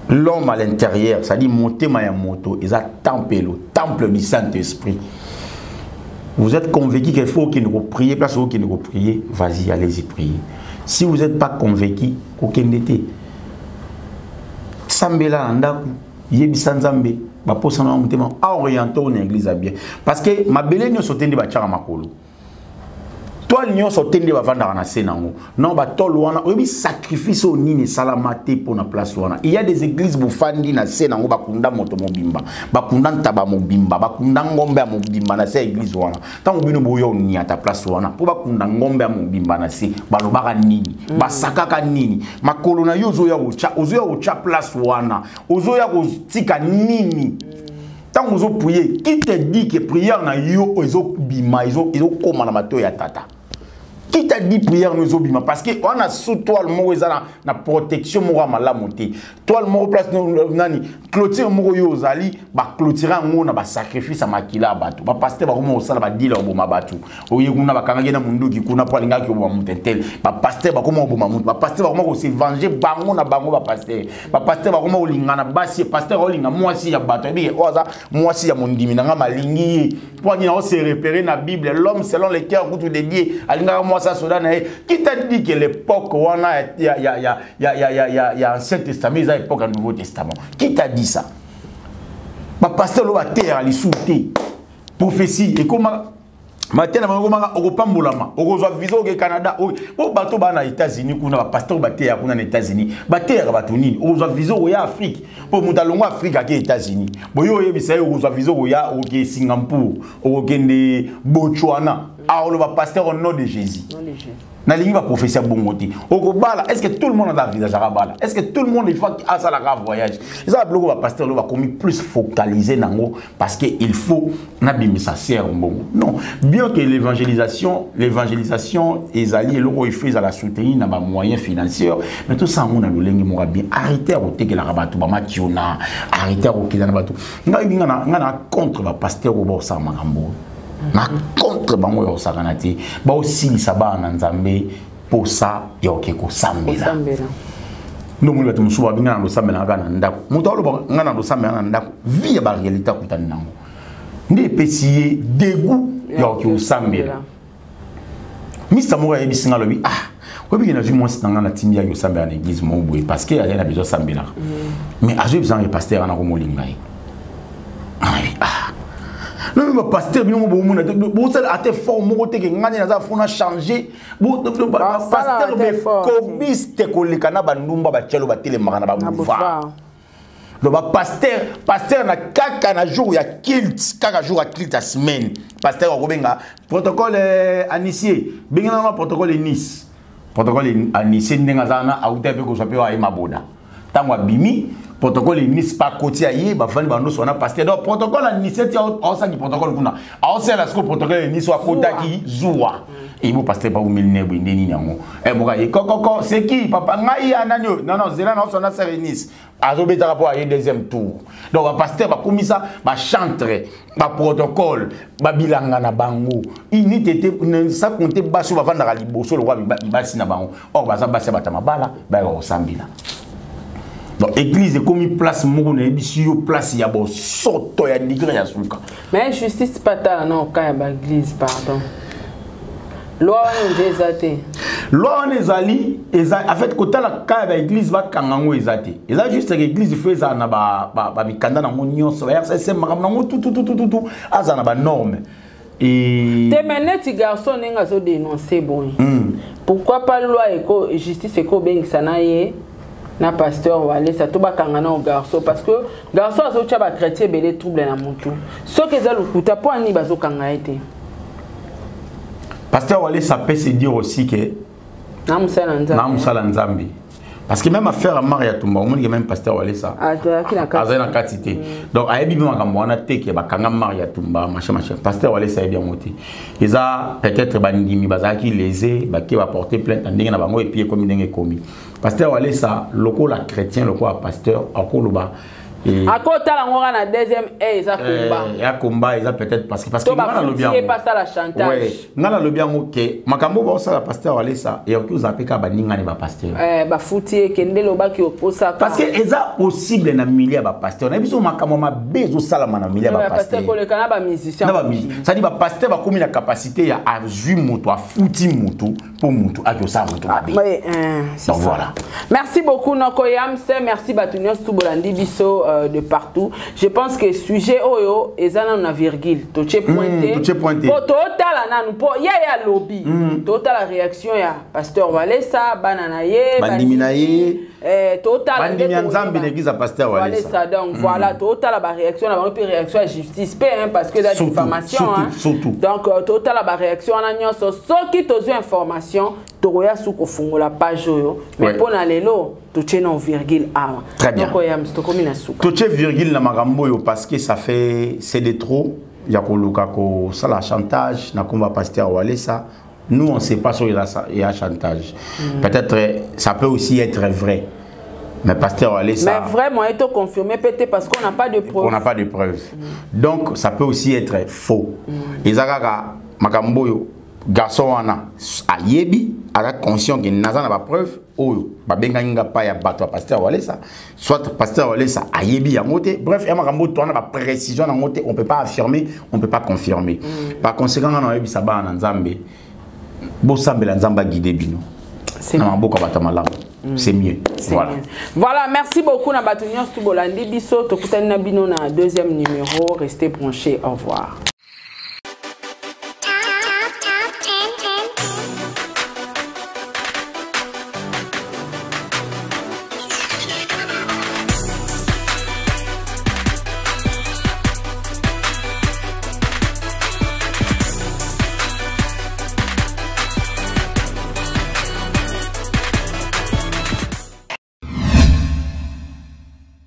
l'homme à l'intérieur, ça dit monter ma moto, ils a temple du Saint-Esprit. Vous êtes convaincu qu'il faut qu'il nous prie, place où qu'il nous prie, vas-y, allez-y prier. Si vous n'êtes pas convaincu, aucun d'été. Sambela Nandaku, Yebisa Nzambe, Baposana Mutema, orienté une église à bien. Parce que ma belle n'y a sauté de Bachara Makolo. Toi, n'y a sauté de Bavanda na Senango. Non, bah, toi, l'ouana, oui, sacrifice au nini salamate pour la place ouana. Il y a des églises boufandi na Senango, Bakunda Motomobimba, Bakunda Taba Mobimba, Bakunda Ngombe Mobimba, na se église ouana. Tant que vous boyo ni à ta place ouana, pour Bakunda Ngombe Mobimba, na se, Balobara nini, Basakaka nini, Makolona Yozoya Ocha place ouana, Ozoya Tika nini. Tant que vous priez, qui te dit que prière na yo, Ozo Bima, Ozo Koma na Mato ya Tata. Qui t'a dit prière nous obima parce que on a sous toi le mot na protection mo mala monter toi le mot place nani clôture mo yo zali ba clôturer ngo na ba sacrifice makila bato ba pasteur ba ko sala ba dila oboma bato oye kuna ba kangaki na mundu ki kuna pa linga ki oboma mutentel ba pasteur ba ko oboma mundu ba pasteur ba ko se venger bango na bango ba pasteur ba ko olingana basi pasteur olinga mwasi ya bato bi oza mwasi ya mondimi na malingi pour ni on se repérer na Bible l'homme selon le cœur tout dédié alinga ça qui t'a dit que l'époque où on a il y a Ancien Testament, il y a l'époque du Nouveau Testament. Qui t'a dit ça? Ma pasteur lo terre ali souté prophétie et comment maintenant on pas molama on reçoit visa au Canada au bateau ba na États-Unis kuna pasteur ba terre kuna na États-Unis ba terre ba tunini on reçoit visa au Afrique pour mutalongo Afrique à États-Unis boyo yebisa on reçoit visa au Singapour au Kende Botswana. Alors, le pasteur au nom de Jésus. Na lingi va prophétie bongoté. Au bala, est-ce que tout le monde a un visage à bala? Est-ce que tout le monde il faut à ça la voyage? Ça bloquer va pasteur va comme plus focaliser nango parce que il faut na bimi ça sert bon. Non, bien que l'évangélisation les alliés le il fait à la soutenir na ba moyens financiers, mais tout ça on a le lingi mo bien arrêter à côté que la rabatu ba mationa, arrêter à côté na batu. Ngana contre ba pasteur au bord ça makambo. Na contre bango yo sakanati ba aussi saba na nzambe pour ça yo keko sambela no mu latu musuba binga na sambela ngana ndako mutalo ngana ndo sambela na ndako via ba réalité kutani nango ndi pesier dégoût yo keko sambela mista mo ya bisinga lobi ko bi na jumo sinanga na tindia yo sambela na église mo boye parce que ya na besoin sambela mais a j'ai besoin de pasteur na ko molinga non mais pasteur bino bo mona bo sel até fort mo te ke ngani na za fona changer bo pasteur be kobiste ko lekana bandumba ba tshelo ba tele makana ba mouva le pasteur na kaka na jour ya kilt kaka jour ya kilt a semaine pasteur ko benga protocole initié benga na protocole Nice ndenga zana auta pe ko sope wa maboda tangwa bimi protocole Nice pas côté aïe ba fani ba no sona pasteur donc protocole Nice ti on ça qui protocole kuna on sait la ce protocole Nice wa kota ki zuwa et bon pasteur pas vous milne bu ndeni nango e boka e kokoko c'est qui papa ngai ananyo non zela na sona ça Nice azobeta rapport à deuxième tour donc ba pasteur ba komisa ba chantre ba protocole ba bilanga na bango ini tete ça compter baso ba vanda liboso lo wa basi na bango or ba za basi ba tamabala ba ko sambila. Donc l'église est comme une place mourne et bisio place ya bo soto ya digre ya suka. Mais justice pas ta non ka ya l'église pardon. Loi on désate. loi on ezali en fait kota la ka ba église va kangango ezate eza juste que église fait ça na ba mikanda na nyonso ba RCC makam na tout azana ba norme et te ti garçon nenga zo dénoncer bon pourquoi pas loi et justice eko bengisa na ye na pasteur wale ça to ba kangana au garçon parce que garçon azo tia ba chrétien belé trouble na mutu so que za lukuta po ani bazo kanga été pasteur wale ça peut se dire aussi que na musala nzambi parce que même affaire à Maria Tumba, on dit même pasteur wale ça. Azana quantité. Donc ayebi bi makambo wana te ke bakanga Maria Tumba machin. Pasteur wale ça bien monté. Ils a peut-être bandimi bazaki lésé, baki va porter plainte ndenge na bango et puis comme ndenge komi. Pasteur wale ça loko la chrétien loko a pasteur akoloba. À côté la ngora na deuxième ça combat. Ya combat ils a peut-être parce que ngana lo bien. Pas ça la chantage. Ouais, ngana lo bien OK. Makambo ba ça la pasteur wale ça et que vous appelez ka baninga ni ba pasteur. Ba fouti kende lo ba ki oposa. Parce que eza possible na milieu ba pasteur. Na biso makambo ma bezo salama na milieu ba pasteur. Pasteur ko le kana ba musicien. Ça dit ba pasteur ba komi na capacité ya a jui moto a fouti moto pour moto a ça moto na bi. Oui, donc voilà. Merci beaucoup Nokoyam, merci Batunios Tubolandi biso de partout. Je pense que sujet oyo ezana na virgule. Toche pointé. Pour total nanu pour ya lobby. Total la réaction ya pasteur Walesa banana ye bandimina ye total bandimia nzambi l'église pasteur Walesa. Donc voilà total la réaction la bonne réaction à justice parce que la diffamation surtout. Donc total la réaction na nyonso soki tozo information toya suko fungola page oyo mais pour na lelo toche non virgule a. Très bien. Donc yam sto komina suko. Toche virgule na makambo yo parce que ça fait c'est de trop. Ya koluka ko ça la chantage na komba pasteur Walesa. Nous on sait pas sur il y a chantage. Peut-être ça peut aussi être vrai. Mais pasteur Walesa. Mais vraiment est confirmé peut-être parce qu'on n'a pas de preuves. On n'a pas de preuves. Donc ça peut aussi être faux. Ezaka makambo yo garçon wana ayebi ala conscient que naza na ba preuve oyo ba benga nga pa ya bato pasteur Walesa soit pasteur Walesa ayebi ya moté bref ya makambo to na ba précision na moté on peut pas affirmer on peut pas confirmer par conséquent na yebi saba na nzambe bo sambela nzamba guider bino c'est na mboka batamala c'est mieux voilà mieux. Voilà merci beaucoup na Batunios Tubolandi biso tokutani na bino na deuxième numéro restez branchés au revoir.